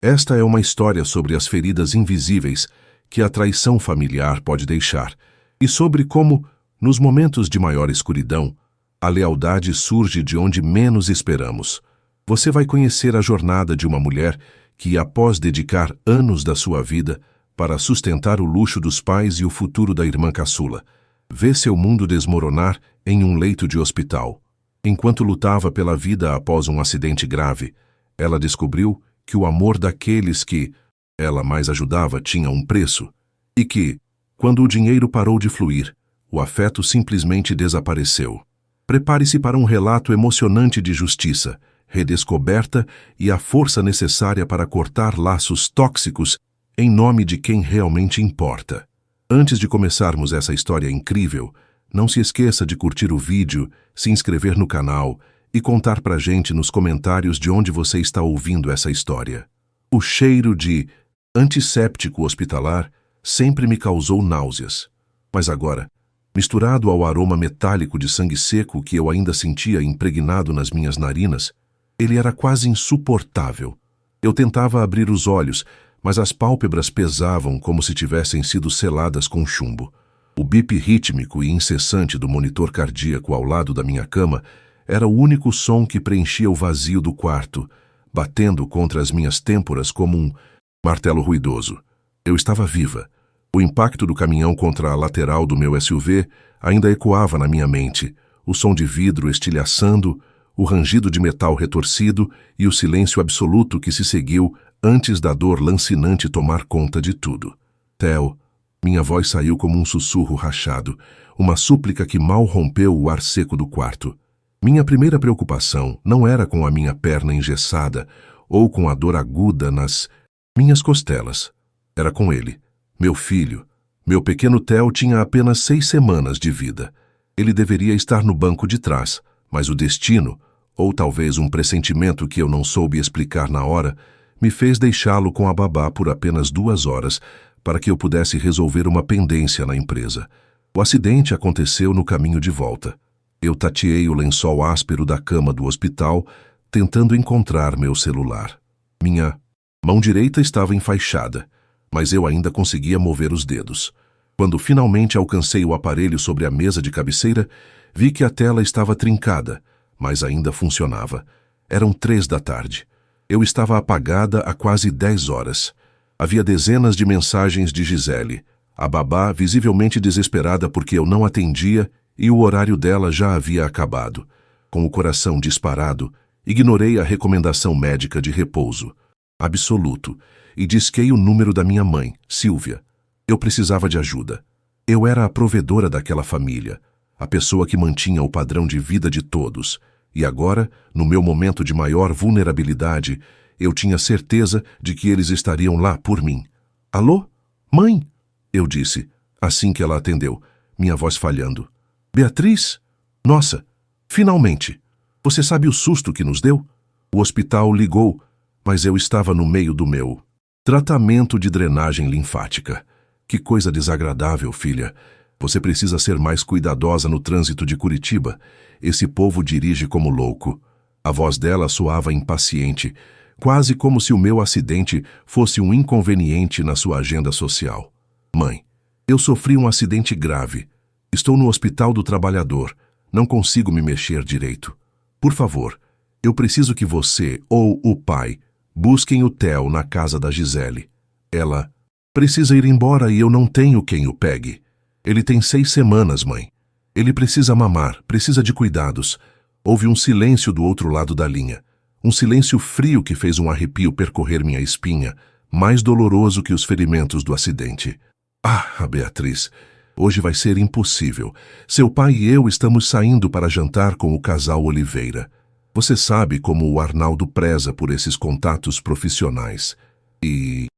Esta é uma história sobre as feridas invisíveis que a traição familiar pode deixar e sobre como, nos momentos de maior escuridão, a lealdade surge de onde menos esperamos. Você vai conhecer a jornada de uma mulher que, após dedicar anos da sua vida para sustentar o luxo dos pais e o futuro da irmã caçula, vê seu mundo desmoronar em um leito de hospital. Enquanto lutava pela vida após um acidente grave, ela descobriu que o amor daqueles que ela mais ajudava tinha um preço e que, quando o dinheiro parou de fluir, o afeto simplesmente desapareceu. Prepare-se para um relato emocionante de justiça, redescoberta e a força necessária para cortar laços tóxicos em nome de quem realmente importa. Antes de começarmos essa história incrível, não se esqueça de curtir o vídeo, se inscrever no canal e contar pra gente nos comentários de onde você está ouvindo essa história. O cheiro de antisséptico hospitalar sempre me causou náuseas, mas agora, misturado ao aroma metálico de sangue seco que eu ainda sentia impregnado nas minhas narinas, ele era quase insuportável. Eu tentava abrir os olhos, mas as pálpebras pesavam como se tivessem sido seladas com chumbo. O bip rítmico e incessante do monitor cardíaco ao lado da minha cama era o único som que preenchia o vazio do quarto, batendo contra as minhas têmporas como um martelo ruidoso. Eu estava viva. O impacto do caminhão contra a lateral do meu SUV ainda ecoava na minha mente, o som de vidro estilhaçando, o rangido de metal retorcido e o silêncio absoluto que se seguiu antes da dor lancinante tomar conta de tudo. Theo, minha voz saiu como um sussurro rachado, uma súplica que mal rompeu o ar seco do quarto. Minha primeira preocupação não era com a minha perna engessada ou com a dor aguda nas minhas costelas. Era com ele, meu filho. Meu pequeno Theo tinha apenas 6 semanas de vida. Ele deveria estar no banco de trás, mas o destino, ou talvez um pressentimento que eu não soube explicar na hora, me fez deixá-lo com a babá por apenas 2 horas para que eu pudesse resolver uma pendência na empresa. O acidente aconteceu no caminho de volta. Eu tateei o lençol áspero da cama do hospital, tentando encontrar meu celular. Minha mão direita estava enfaixada, mas eu ainda conseguia mover os dedos. Quando finalmente alcancei o aparelho sobre a mesa de cabeceira, vi que a tela estava trincada, mas ainda funcionava. Eram 3 da tarde. Eu estava apagada há quase 10 horas. Havia dezenas de mensagens de Gisele, a babá visivelmente desesperada porque eu não atendia e o horário dela já havia acabado. Com o coração disparado, ignorei a recomendação médica de repouso absoluto e disquei o número da minha mãe, Silvia. Eu precisava de ajuda. Eu era a provedora daquela família, a pessoa que mantinha o padrão de vida de todos. E agora, no meu momento de maior vulnerabilidade, eu tinha certeza de que eles estariam lá por mim. Alô? Mãe? Eu disse, assim que ela atendeu, minha voz falhando. Beatriz? Nossa, finalmente! Você sabe o susto que nos deu? O hospital ligou, mas eu estava no meio do meu tratamento de drenagem linfática. Que coisa desagradável, filha. Você precisa ser mais cuidadosa no trânsito de Curitiba. Esse povo dirige como louco. A voz dela soava impaciente, quase como se o meu acidente fosse um inconveniente na sua agenda social. Mãe, eu sofri um acidente grave. Estou no Hospital do Trabalhador. Não consigo me mexer direito. Por favor, eu preciso que você ou o pai busquem o Theo na casa da Gisele. Ela precisa ir embora e eu não tenho quem o pegue. Ele tem 6 semanas, mãe. Ele precisa mamar, precisa de cuidados. Houve um silêncio do outro lado da linha. Um silêncio frio que fez um arrepio percorrer minha espinha, mais doloroso que os ferimentos do acidente. Ah, Beatriz, hoje vai ser impossível. Seu pai e eu estamos saindo para jantar com o casal Oliveira. Você sabe como o Arnaldo preza por esses contatos profissionais. E,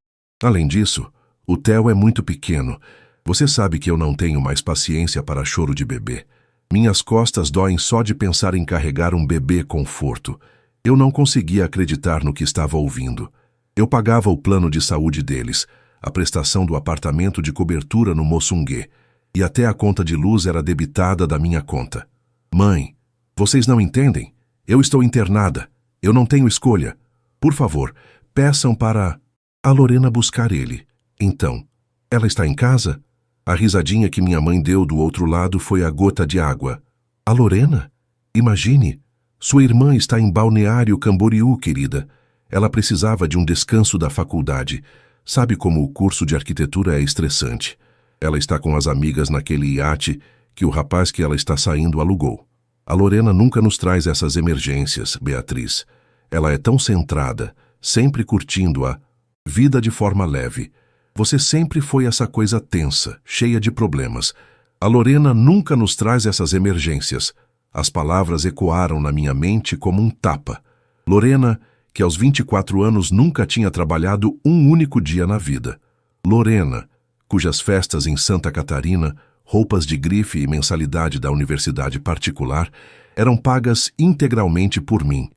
além disso, o Theo é muito pequeno. Você sabe que eu não tenho mais paciência para choro de bebê. Minhas costas doem só de pensar em carregar um bebê conforto. Eu não conseguia acreditar no que estava ouvindo. Eu pagava o plano de saúde deles, a prestação do apartamento de cobertura no Moçungue, e até a conta de luz era debitada da minha conta. Mãe, vocês não entendem? Eu estou internada. Eu não tenho escolha. Por favor, Peçam para a Lorena buscar ele. Então, ela está em casa? A risadinha que minha mãe deu do outro lado foi a gota de água. A Lorena? Imagine, sua irmã está em Balneário Camboriú, querida. Ela precisava de um descanso da faculdade. Sabe como o curso de arquitetura é estressante. Ela está com as amigas naquele iate que o rapaz que ela está saindo alugou. A Lorena nunca nos traz essas emergências, Beatriz. Ela é tão centrada, sempre curtindo a vida de forma leve. Você sempre foi essa coisa tensa, cheia de problemas. A Lorena nunca nos traz essas emergências. As palavras ecoaram na minha mente como um tapa. Lorena, que aos 24 anos nunca tinha trabalhado um único dia na vida. Lorena, cujas festas em Santa Catarina, roupas de grife e mensalidade da universidade particular eram pagas integralmente por mim,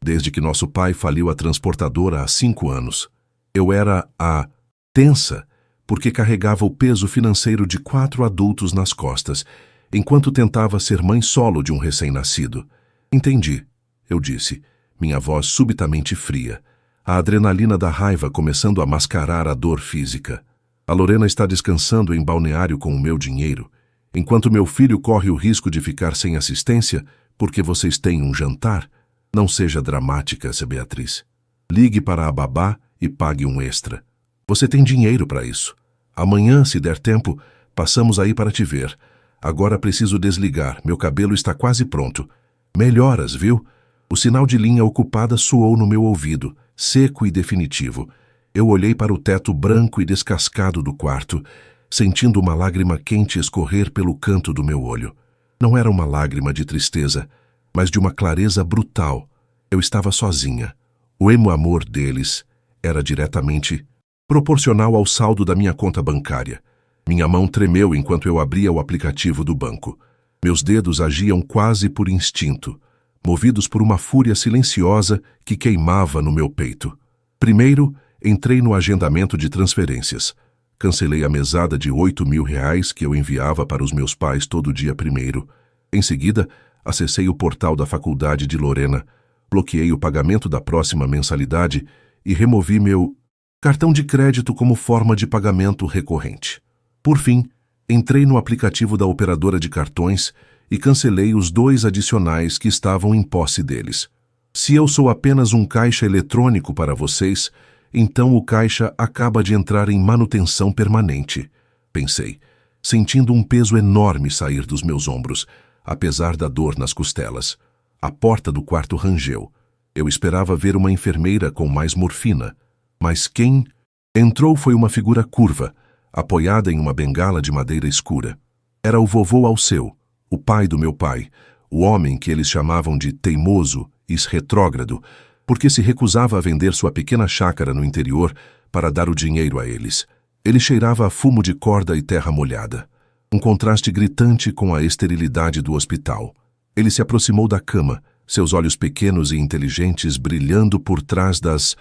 desde que nosso pai faliu a transportadora há 5 anos. Eu era a tensa, porque carregava o peso financeiro de 4 adultos nas costas, enquanto tentava ser mãe solo de um recém-nascido. Entendi, eu disse, minha voz subitamente fria, a adrenalina da raiva começando a mascarar a dor física. A Lorena está descansando em Balneário com o meu dinheiro, enquanto meu filho corre o risco de ficar sem assistência porque vocês têm um jantar. Não seja dramática, Beatriz. Ligue para a babá e pague um extra. Você tem dinheiro para isso. Amanhã, se der tempo, passamos aí para te ver. Agora preciso desligar, meu cabelo está quase pronto. Melhoras, viu? O sinal de linha ocupada soou no meu ouvido, seco e definitivo. Eu olhei para o teto branco e descascado do quarto, sentindo uma lágrima quente escorrer pelo canto do meu olho. Não era uma lágrima de tristeza, mas de uma clareza brutal. Eu estava sozinha. O emo-amor deles era diretamente proporcional ao saldo da minha conta bancária. Minha mão tremeu enquanto eu abria o aplicativo do banco. Meus dedos agiam quase por instinto, movidos por uma fúria silenciosa que queimava no meu peito. Primeiro, entrei no agendamento de transferências. Cancelei a mesada de R$ 8.000 que eu enviava para os meus pais todo dia primeiro. Em seguida, acessei o portal da faculdade de Lorena, bloqueei o pagamento da próxima mensalidade e removi meu cartão de crédito como forma de pagamento recorrente. Por fim, entrei no aplicativo da operadora de cartões e cancelei os 2 adicionais que estavam em posse deles. Se eu sou apenas um caixa eletrônico para vocês, então o caixa acaba de entrar em manutenção permanente, pensei, sentindo um peso enorme sair dos meus ombros, apesar da dor nas costelas. A porta do quarto rangeu. Eu esperava ver uma enfermeira com mais morfina, mas quem entrou foi uma figura curva, apoiada em uma bengala de madeira escura. Era o vovô Alceu, o pai do meu pai, o homem que eles chamavam de teimoso e retrógrado, porque se recusava a vender sua pequena chácara no interior para dar o dinheiro a eles. Ele cheirava a fumo de corda e terra molhada, um contraste gritante com a esterilidade do hospital. Ele se aproximou da cama, seus olhos pequenos e inteligentes brilhando por trás das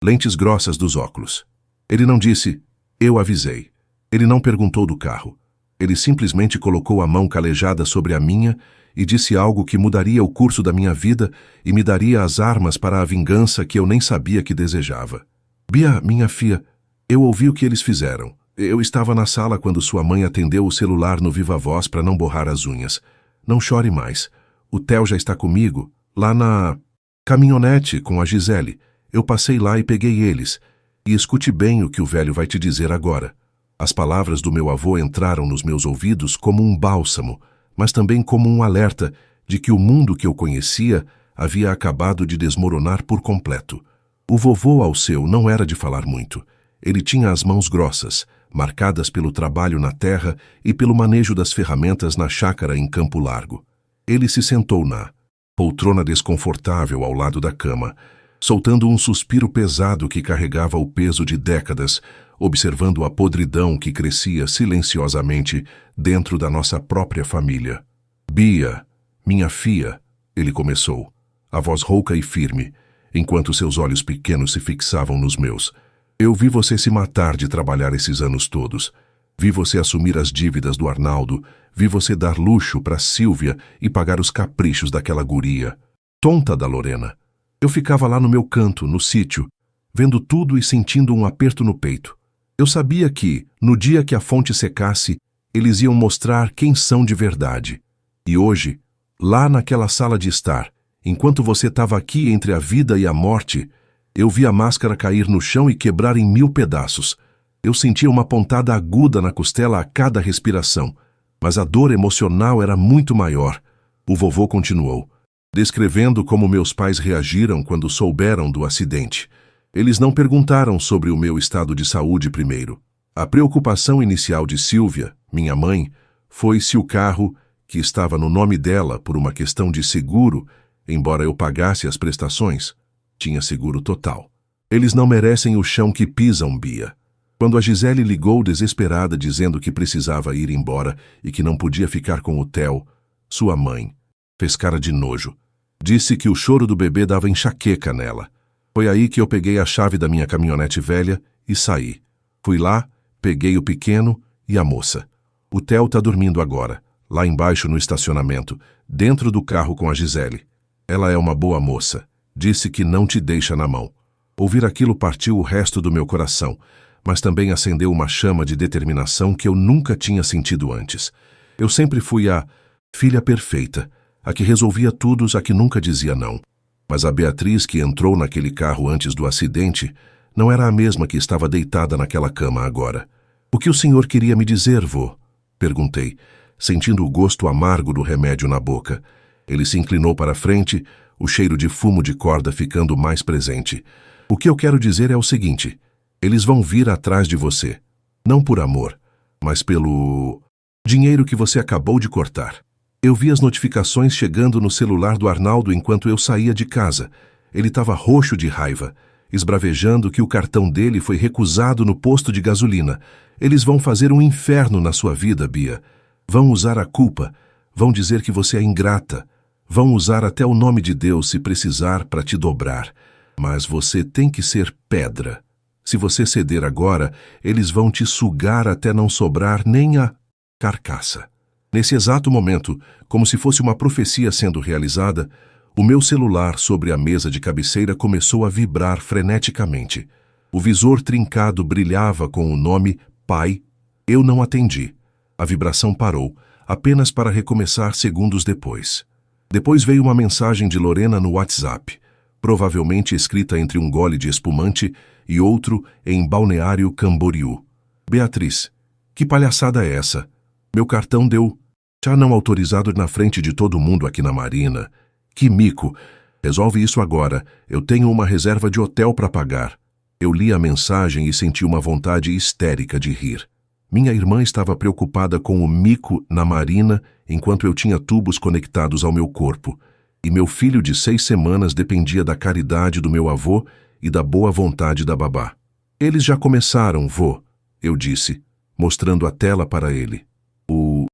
lentes grossas dos óculos. Ele não disse, "Eu avisei." Ele não perguntou do carro. Ele simplesmente colocou a mão calejada sobre a minha e disse algo que mudaria o curso da minha vida e me daria as armas para a vingança que eu nem sabia que desejava. "Bia, minha filha, eu ouvi o que eles fizeram. Eu estava na sala quando sua mãe atendeu o celular no Viva Voz para não borrar as unhas. Não chore mais. O Theo já está comigo, lá na caminhonete com a Gisele. Eu passei lá e peguei eles. E escute bem o que o velho vai te dizer agora." As palavras do meu avô entraram nos meus ouvidos como um bálsamo, mas também como um alerta de que o mundo que eu conhecia havia acabado de desmoronar por completo. O vovô Alceu não era de falar muito. Ele tinha as mãos grossas, marcadas pelo trabalho na terra e pelo manejo das ferramentas na chácara em Campo Largo. Ele se sentou na poltrona desconfortável ao lado da cama, soltando um suspiro pesado que carregava o peso de décadas, observando a podridão que crescia silenciosamente dentro da nossa própria família. "Bia, minha filha," ele começou, a voz rouca e firme, enquanto seus olhos pequenos se fixavam nos meus. "Eu vi você se matar de trabalhar esses anos todos. Vi você assumir as dívidas do Arnaldo, vi você dar luxo para Sílvia e pagar os caprichos daquela guria tonta da Lorena. Eu ficava lá no meu canto, no sítio, vendo tudo e sentindo um aperto no peito. Eu sabia que, no dia que a fonte secasse, eles iam mostrar quem são de verdade. E hoje, lá naquela sala de estar, enquanto você estava aqui entre a vida e a morte, eu vi a máscara cair no chão e quebrar em 1000 pedaços. Eu sentia uma pontada aguda na costela a cada respiração, mas a dor emocional era muito maior. O vovô continuou, descrevendo como meus pais reagiram quando souberam do acidente. Eles não perguntaram sobre o meu estado de saúde primeiro. A preocupação inicial de Silvia, minha mãe, foi se o carro, que estava no nome dela por uma questão de seguro, embora eu pagasse as prestações, tinha seguro total. Eles não merecem o chão que pisam, Bia. Quando a Gisele ligou desesperada dizendo que precisava ir embora e que não podia ficar com o Theo, sua mãe fez cara de nojo. Disse que o choro do bebê dava enxaqueca nela. Foi aí que eu peguei a chave da minha caminhonete velha e saí. Fui lá, peguei o pequeno e a moça. O Theo tá dormindo agora, lá embaixo no estacionamento, dentro do carro com a Gisele. Ela é uma boa moça. Disse que não te deixa na mão. Ouvir aquilo partiu o resto do meu coração, mas também acendeu uma chama de determinação que eu nunca tinha sentido antes. Eu sempre fui a filha perfeita, a que resolvia tudo, a que nunca dizia não. Mas a Beatriz que entrou naquele carro antes do acidente não era a mesma que estava deitada naquela cama agora. O que o senhor queria me dizer, vô? Perguntei, sentindo o gosto amargo do remédio na boca. Ele se inclinou para a frente, o cheiro de fumo de corda ficando mais presente. O que eu quero dizer é o seguinte: eles vão vir atrás de você. Não por amor, mas pelo dinheiro que você acabou de cortar. Eu vi as notificações chegando no celular do Arnaldo enquanto eu saía de casa. Ele estava roxo de raiva, esbravejando que o cartão dele foi recusado no posto de gasolina. Eles vão fazer um inferno na sua vida, Bia. Vão usar a culpa, vão dizer que você é ingrata, vão usar até o nome de Deus se precisar para te dobrar. Mas você tem que ser pedra. Se você ceder agora, eles vão te sugar até não sobrar nem a carcaça. Nesse exato momento, como se fosse uma profecia sendo realizada, o meu celular sobre a mesa de cabeceira começou a vibrar freneticamente. O visor trincado brilhava com o nome Pai. Eu não atendi. A vibração parou, apenas para recomeçar segundos depois. Depois veio uma mensagem de Lorena no WhatsApp, provavelmente escrita entre um gole de espumante e outro em Balneário Camboriú. Beatriz, que palhaçada é essa? Meu cartão deu já não autorizado na frente de todo mundo aqui na Marina. Que mico! Resolve isso agora. Eu tenho uma reserva de hotel para pagar. Eu li a mensagem e senti uma vontade histérica de rir. Minha irmã estava preocupada com o mico na Marina enquanto eu tinha tubos conectados ao meu corpo. E meu filho de 6 semanas dependia da caridade do meu avô e da boa vontade da babá. Eles já começaram, vô, eu disse, mostrando a tela para ele. O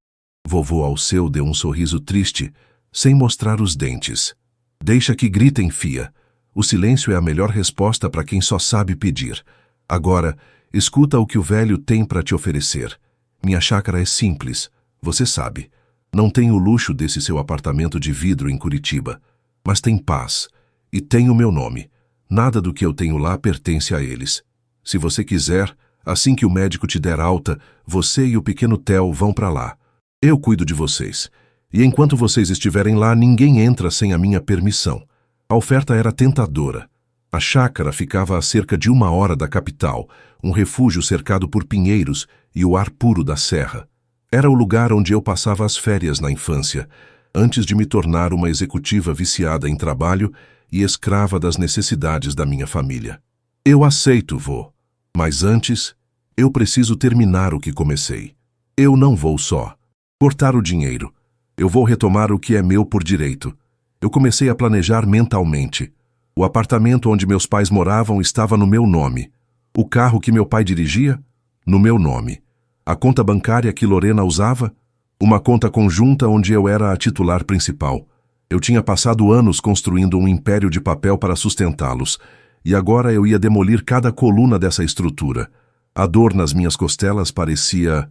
vovô Alceu deu um sorriso triste, sem mostrar os dentes. Deixa que gritem, fia. O silêncio é a melhor resposta para quem só sabe pedir. Agora, escuta o que o velho tem para te oferecer. Minha chácara é simples, você sabe. Não tem o luxo desse seu apartamento de vidro em Curitiba, mas tem paz e tem o meu nome. Nada do que eu tenho lá pertence a eles. Se você quiser, assim que o médico te der alta, você e o pequeno Theo vão para lá. Eu cuido de vocês. E enquanto vocês estiverem lá, ninguém entra sem a minha permissão. A oferta era tentadora. A chácara ficava a cerca de 1 hora da capital, um refúgio cercado por pinheiros e o ar puro da serra. Era o lugar onde eu passava as férias na infância, antes de me tornar uma executiva viciada em trabalho e escrava das necessidades da minha família. Eu aceito, vô. Mas antes, eu preciso terminar o que comecei. Eu não vou só cortar o dinheiro. Eu vou retomar o que é meu por direito. Eu comecei a planejar mentalmente. O apartamento onde meus pais moravam estava no meu nome. O carro que meu pai dirigia? No meu nome. A conta bancária que Lorena usava? Uma conta conjunta onde eu era a titular principal. Eu tinha passado anos construindo um império de papel para sustentá-los, e agora eu ia demolir cada coluna dessa estrutura. A dor nas minhas costelas parecia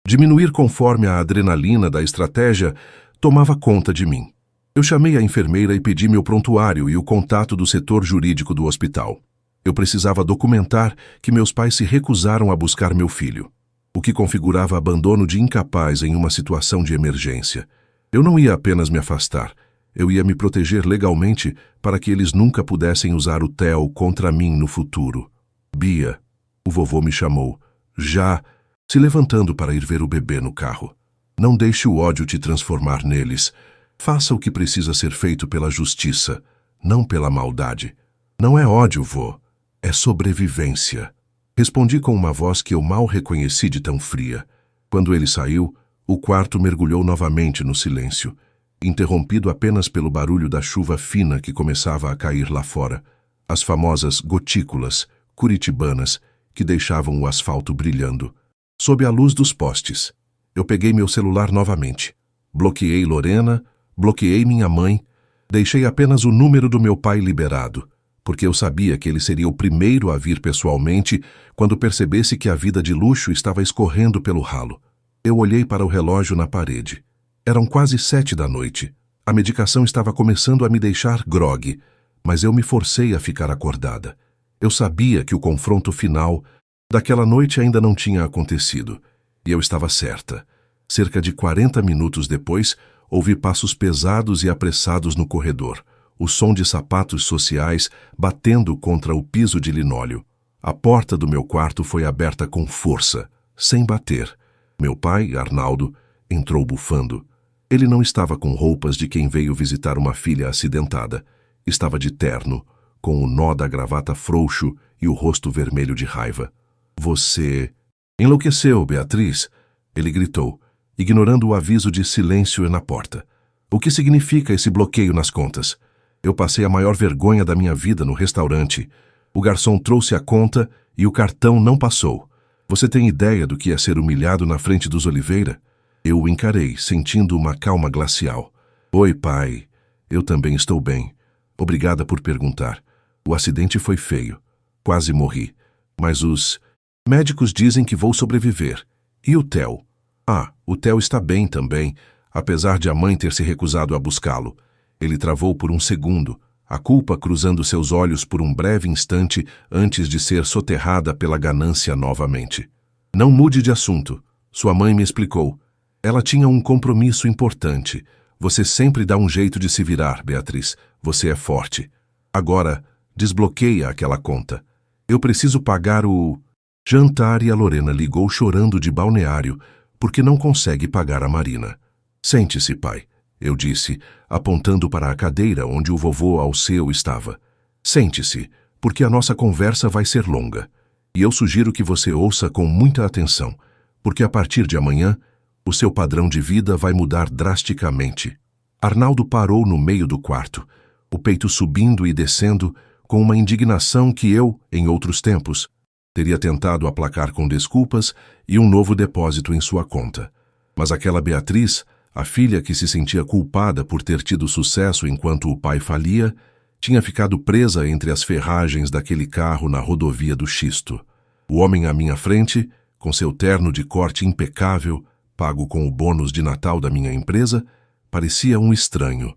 diminuir conforme a adrenalina da estratégia tomava conta de mim. Eu chamei a enfermeira e pedi meu prontuário e o contato do setor jurídico do hospital. Eu precisava documentar que meus pais se recusaram a buscar meu filho, o que configurava abandono de incapaz em uma situação de emergência. Eu não ia apenas me afastar, eu ia me proteger legalmente para que eles nunca pudessem usar o Theo contra mim no futuro. Bia, o vovô me chamou, já se levantando para ir ver o bebê no carro. Não deixe o ódio te transformar neles. Faça o que precisa ser feito pela justiça, não pela maldade. Não é ódio, vô. É sobrevivência. Respondi com uma voz que eu mal reconheci de tão fria. Quando ele saiu, o quarto mergulhou novamente no silêncio, interrompido apenas pelo barulho da chuva fina que começava a cair lá fora, as famosas gotículas curitibanas que deixavam o asfalto brilhando. Sob a luz dos postes, eu peguei meu celular novamente. Bloqueei Lorena, bloqueei minha mãe, deixei apenas o número do meu pai liberado, porque eu sabia que ele seria o primeiro a vir pessoalmente quando percebesse que a vida de luxo estava escorrendo pelo ralo. Eu olhei para o relógio na parede. Eram quase 7 da noite. A medicação estava começando a me deixar grogue, mas eu me forcei a ficar acordada. Eu sabia que o confronto final daquela noite ainda não tinha acontecido, e eu estava certa. Cerca de 40 minutos depois, ouvi passos pesados e apressados no corredor, o som de sapatos sociais batendo contra o piso de linóleo. A porta do meu quarto foi aberta com força, sem bater. Meu pai, Arnaldo, entrou bufando. Ele não estava com roupas de quem veio visitar uma filha acidentada. Estava de terno, com o nó da gravata frouxo e o rosto vermelho de raiva. Você enlouqueceu, Beatriz? Ele gritou, ignorando o aviso de silêncio na porta. O que significa esse bloqueio nas contas? Eu passei a maior vergonha da minha vida no restaurante. O garçom trouxe a conta e o cartão não passou. Você tem ideia do que é ser humilhado na frente dos Oliveira? Eu o encarei, sentindo uma calma glacial. Oi, pai. Eu também estou bem. Obrigada por perguntar. O acidente foi feio. Quase morri. Mas os médicos dizem que vou sobreviver. E o Theo? O Theo está bem também, apesar de a mãe ter se recusado a buscá-lo. Ele travou por um segundo, a culpa cruzando seus olhos por um breve instante antes de ser soterrada pela ganância novamente. Não mude de assunto. Sua mãe me explicou. Ela tinha um compromisso importante. Você sempre dá um jeito de se virar, Beatriz. Você é forte. Agora, desbloqueia aquela conta. Eu preciso pagar o jantar e a Lorena ligou chorando de balneário porque não consegue pagar a Marina. Sente-se, pai, eu disse, apontando para a cadeira onde o vovô Alceu estava. Sente-se, porque a nossa conversa vai ser longa. E eu sugiro que você ouça com muita atenção, porque a partir de amanhã, o seu padrão de vida vai mudar drasticamente. Arnaldo parou no meio do quarto, o peito subindo e descendo, com uma indignação que eu, em outros tempos, teria tentado aplacar com desculpas e um novo depósito em sua conta. Mas aquela Beatriz, a filha que se sentia culpada por ter tido sucesso enquanto o pai falia, tinha ficado presa entre as ferragens daquele carro na rodovia do Xisto. O homem à minha frente, com seu terno de corte impecável, pago com o bônus de Natal da minha empresa, parecia um estranho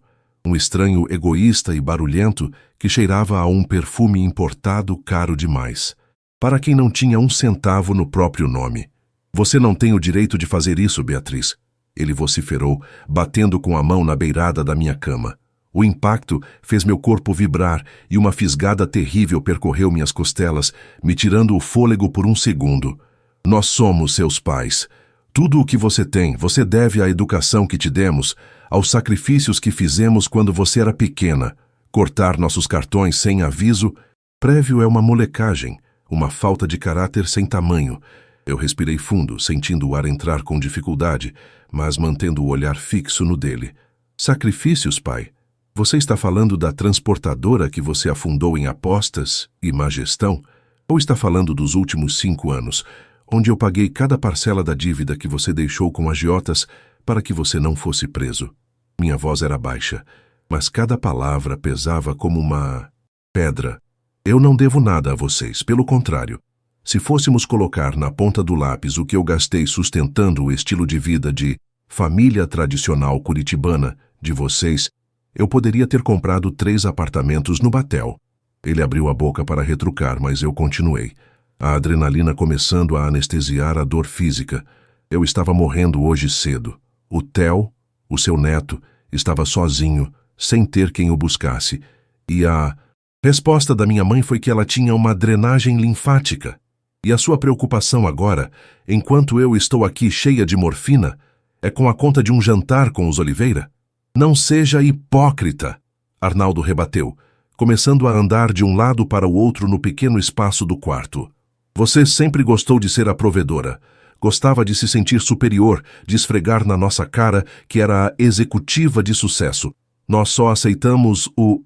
egoísta e barulhento que cheirava a um perfume importado caro demais, para quem não tinha um centavo no próprio nome. Você não tem o direito de fazer isso, Beatriz, ele vociferou, batendo com a mão na beirada da minha cama. O impacto fez meu corpo vibrar e uma fisgada terrível percorreu minhas costelas, me tirando o fôlego por um segundo. Nós somos seus pais. Tudo o que você tem, você deve à educação que te demos, aos sacrifícios que fizemos quando você era pequena. Cortar nossos cartões sem aviso prévio é uma molecagem, uma falta de caráter sem tamanho. Eu respirei fundo, sentindo o ar entrar com dificuldade, mas mantendo o olhar fixo no dele. Sacrifícios, pai? Você está falando da transportadora que você afundou em apostas e má gestão? Ou está falando dos últimos 5 anos, onde eu paguei cada parcela da dívida que você deixou com agiotas para que você não fosse preso? Minha voz era baixa, mas cada palavra pesava como uma pedra. Eu não devo nada a vocês, pelo contrário. Se fôssemos colocar na ponta do lápis o que eu gastei sustentando o estilo de vida de família tradicional curitibana de vocês, eu poderia ter comprado 3 apartamentos no Batel. Ele abriu a boca para retrucar, mas eu continuei. A adrenalina começando a anestesiar a dor física. Eu estava morrendo hoje cedo. O Theo, o seu neto, estava sozinho, sem ter quem o buscasse. E a resposta da minha mãe foi que ela tinha uma drenagem linfática. E a sua preocupação agora, enquanto eu estou aqui cheia de morfina, é com a conta de um jantar com os Oliveira? Não seja hipócrita, Arnaldo rebateu, começando a andar de um lado para o outro no pequeno espaço do quarto. Você sempre gostou de ser a provedora. Gostava de se sentir superior, de esfregar na nossa cara que era a executiva de sucesso. Nós só aceitamos o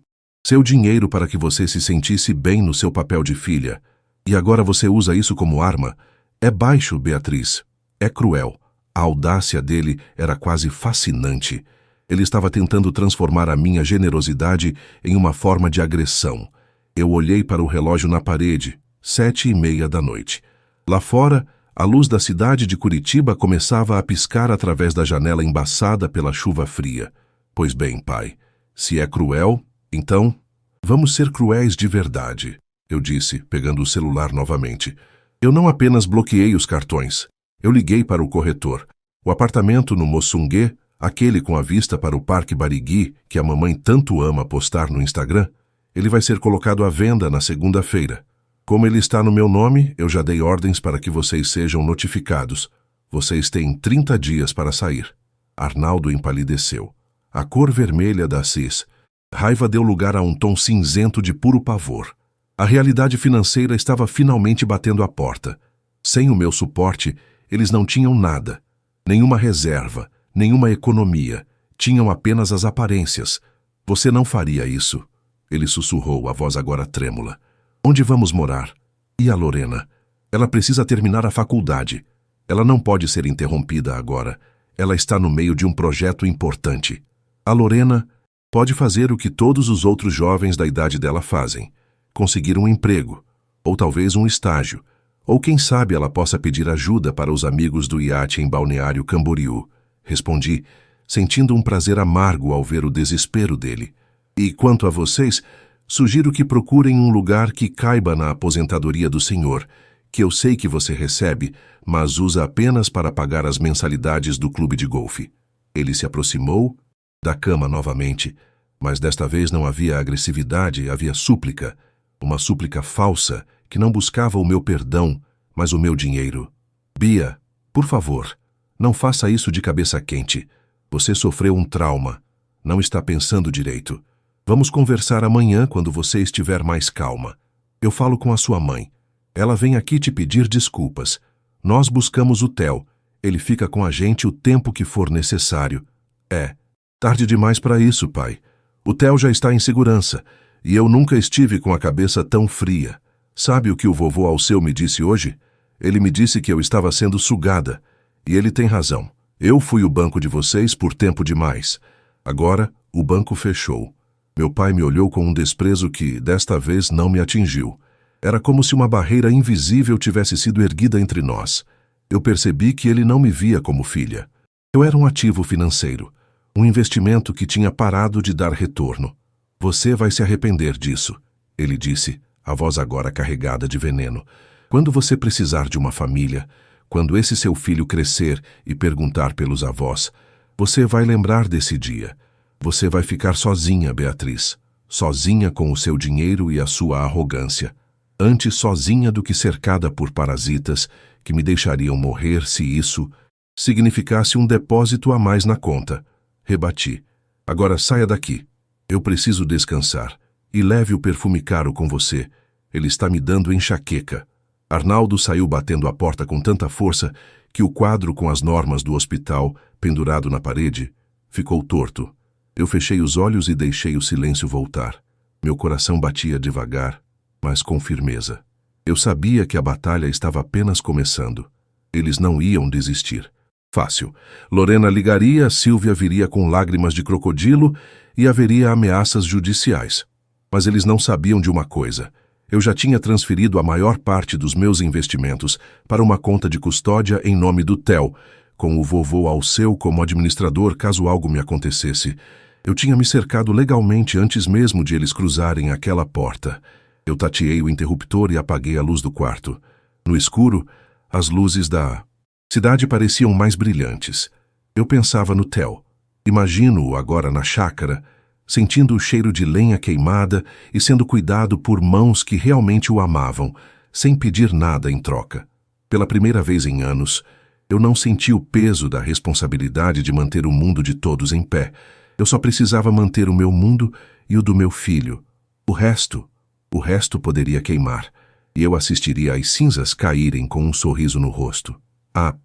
seu dinheiro para que você se sentisse bem no seu papel de filha. E agora você usa isso como arma? É baixo, Beatriz. É cruel. A audácia dele era quase fascinante. Ele estava tentando transformar a minha generosidade em uma forma de agressão. Eu olhei para o relógio na parede, 7:30 da noite. Lá fora, a luz da cidade de Curitiba começava a piscar através da janela embaçada pela chuva fria. Pois bem, pai, se é cruel, então vamos ser cruéis de verdade, eu disse, pegando o celular novamente. Eu não apenas bloqueei os cartões. Eu liguei para o corretor. O apartamento no Moçungue, aquele com a vista para o Parque Barigui, que a mamãe tanto ama postar no Instagram, ele vai ser colocado à venda na segunda-feira. Como ele está no meu nome, eu já dei ordens para que vocês sejam notificados. Vocês têm 30 dias para sair. Arnaldo empalideceu. A cor vermelha da Cis. Raiva deu lugar a um tom cinzento de puro pavor. A realidade financeira estava finalmente batendo à porta. Sem o meu suporte, eles não tinham nada. Nenhuma reserva, nenhuma economia. Tinham apenas as aparências. Você não faria isso. Ele sussurrou, a voz agora trêmula. Onde vamos morar? E a Lorena? Ela precisa terminar a faculdade. Ela não pode ser interrompida agora. Ela está no meio de um projeto importante. A Lorena pode fazer o que todos os outros jovens da idade dela fazem. Conseguir um emprego, ou talvez um estágio, ou quem sabe ela possa pedir ajuda para os amigos do iate em Balneário Camboriú. Respondi, sentindo um prazer amargo ao ver o desespero dele. E quanto a vocês, sugiro que procurem um lugar que caiba na aposentadoria do senhor, que eu sei que você recebe, mas usa apenas para pagar as mensalidades do clube de golfe. Ele se aproximou da cama novamente, mas desta vez não havia agressividade, havia súplica. Uma súplica falsa que não buscava o meu perdão, mas o meu dinheiro. Bia, por favor, não faça isso de cabeça quente. Você sofreu um trauma. Não está pensando direito. Vamos conversar amanhã quando você estiver mais calma. Eu falo com a sua mãe. Ela vem aqui te pedir desculpas. Nós buscamos o Theo. Ele fica com a gente o tempo que for necessário. É tarde demais para isso, pai. O Theo já está em segurança. E eu nunca estive com a cabeça tão fria. Sabe o que o vovô Alceu me disse hoje? Ele me disse que eu estava sendo sugada. E ele tem razão. Eu fui o banco de vocês por tempo demais. Agora, o banco fechou. Meu pai me olhou com um desprezo que, desta vez, não me atingiu. Era como se uma barreira invisível tivesse sido erguida entre nós. Eu percebi que ele não me via como filha. Eu era um ativo financeiro. Um investimento que tinha parado de dar retorno. Você vai se arrepender disso, ele disse, a voz agora carregada de veneno. Quando você precisar de uma família, quando esse seu filho crescer e perguntar pelos avós, você vai lembrar desse dia. Você vai ficar sozinha, Beatriz. Sozinha com o seu dinheiro e a sua arrogância. Antes sozinha do que cercada por parasitas que me deixariam morrer se isso significasse um depósito a mais na conta. Rebati. Agora saia daqui. Eu preciso descansar. E leve o perfume caro com você. Ele está me dando enxaqueca. Arnaldo saiu batendo a porta com tanta força que o quadro com as normas do hospital, pendurado na parede, ficou torto. Eu fechei os olhos e deixei o silêncio voltar. Meu coração batia devagar, mas com firmeza. Eu sabia que a batalha estava apenas começando. Eles não iam desistir. Fácil. Lorena ligaria, Silvia viria com lágrimas de crocodilo e haveria ameaças judiciais. Mas eles não sabiam de uma coisa. Eu já tinha transferido a maior parte dos meus investimentos para uma conta de custódia em nome do Theo, com o vovô Alceu como administrador caso algo me acontecesse. Eu tinha me cercado legalmente antes mesmo de eles cruzarem aquela porta. Eu tateei o interruptor e apaguei a luz do quarto. No escuro, as luzes da cidade pareciam mais brilhantes. Eu pensava no Theo. Imagino-o agora na chácara, sentindo o cheiro de lenha queimada e sendo cuidado por mãos que realmente o amavam, sem pedir nada em troca. Pela primeira vez em anos, eu não senti o peso da responsabilidade de manter o mundo de todos em pé. Eu só precisava manter o meu mundo e o do meu filho. O resto poderia queimar, e eu assistiria às cinzas caírem com um sorriso no rosto. A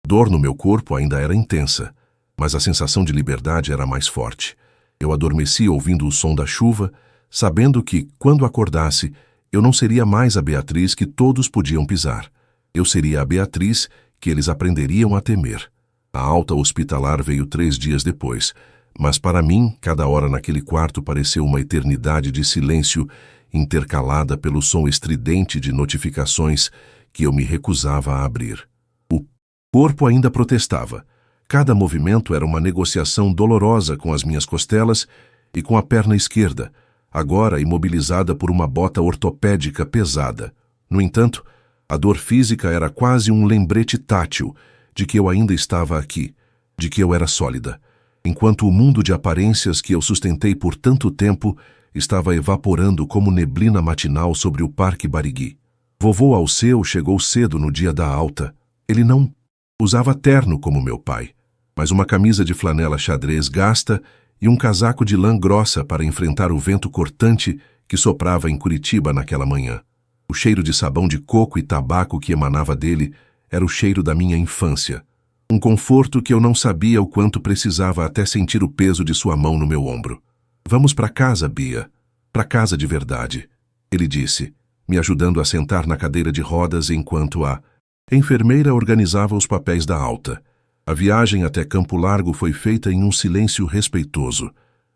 dor no meu corpo ainda era intensa, mas a sensação de liberdade era mais forte. Eu adormeci ouvindo o som da chuva, sabendo que, quando acordasse, eu não seria mais a Beatriz que todos podiam pisar. Eu seria a Beatriz que eles aprenderiam a temer. A alta hospitalar veio 3 dias depois, mas para mim, cada hora naquele quarto pareceu uma eternidade de silêncio intercalada pelo som estridente de notificações que eu me recusava a abrir. O corpo ainda protestava. Cada movimento era uma negociação dolorosa com as minhas costelas e com a perna esquerda, agora imobilizada por uma bota ortopédica pesada. No entanto, a dor física era quase um lembrete tátil de que eu ainda estava aqui, de que eu era sólida, enquanto o mundo de aparências que eu sustentei por tanto tempo estava evaporando como neblina matinal sobre o Parque Barigui. Vovô Alceu chegou cedo no dia da alta. Ele não usava terno como meu pai, mas uma camisa de flanela xadrez gasta e um casaco de lã grossa para enfrentar o vento cortante que soprava em Curitiba naquela manhã. O cheiro de sabão de coco e tabaco que emanava dele era o cheiro da minha infância. Um conforto que eu não sabia o quanto precisava até sentir o peso de sua mão no meu ombro. "Vamos para casa, Bia. Para casa de verdade", ele disse, me ajudando a sentar na cadeira de rodas enquanto a enfermeira organizava os papéis da alta. A viagem até Campo Largo foi feita em um silêncio respeitoso.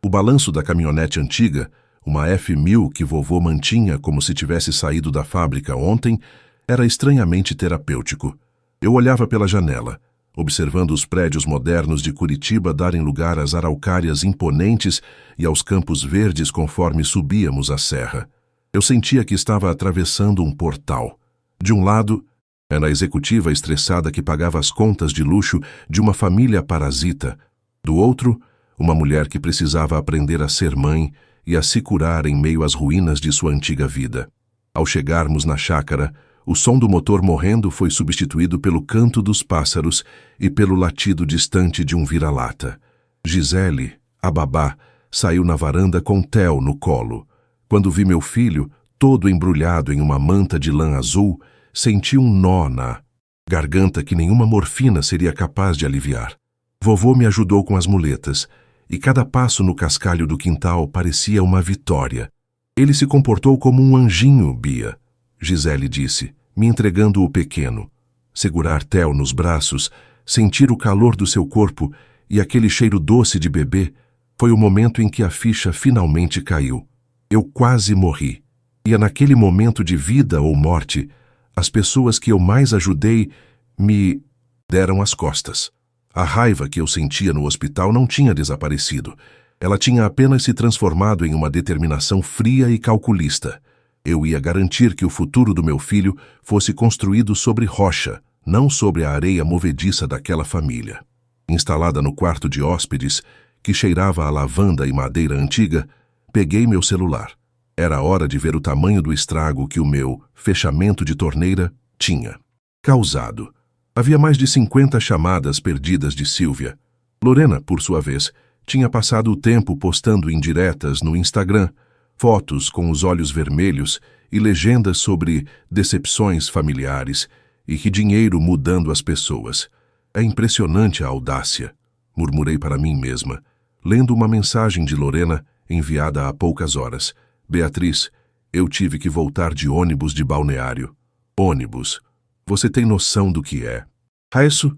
O balanço da caminhonete antiga, uma F1000 que vovô mantinha como se tivesse saído da fábrica ontem, era estranhamente terapêutico. Eu olhava pela janela, observando os prédios modernos de Curitiba darem lugar às araucárias imponentes e aos campos verdes conforme subíamos a serra. Eu sentia que estava atravessando um portal. De um lado, era a executiva estressada que pagava as contas de luxo de uma família parasita. Do outro, uma mulher que precisava aprender a ser mãe e a se curar em meio às ruínas de sua antiga vida. Ao chegarmos na chácara, o som do motor morrendo foi substituído pelo canto dos pássaros e pelo latido distante de um vira-lata. Gisele, a babá, saiu na varanda com Theo no colo. Quando vi meu filho, todo embrulhado em uma manta de lã azul, senti um nó na garganta que nenhuma morfina seria capaz de aliviar. Vovô me ajudou com as muletas, e cada passo no cascalho do quintal parecia uma vitória. "Ele se comportou como um anjinho, Bia", Gisele disse, me entregando o pequeno. Segurar Theo nos braços, sentir o calor do seu corpo e aquele cheiro doce de bebê, foi o momento em que a ficha finalmente caiu. Eu quase morri. E é naquele momento de vida ou morte, as pessoas que eu mais ajudei me deram as costas. A raiva que eu sentia no hospital não tinha desaparecido. Ela tinha apenas se transformado em uma determinação fria e calculista. Eu ia garantir que o futuro do meu filho fosse construído sobre rocha, não sobre a areia movediça daquela família. Instalada no quarto de hóspedes, que cheirava a lavanda e madeira antiga, peguei meu celular. Era hora de ver o tamanho do estrago que o meu fechamento de torneira tinha causado. Havia mais de 50 chamadas perdidas de Silvia. Lorena, por sua vez, tinha passado o tempo postando indiretas no Instagram, fotos com os olhos vermelhos e legendas sobre decepções familiares e que dinheiro mudando as pessoas. "É impressionante a audácia", murmurei para mim mesma, lendo uma mensagem de Lorena enviada há poucas horas. "Beatriz, eu tive que voltar de ônibus de balneário." "Ônibus? Você tem noção do que é?" "Raesso,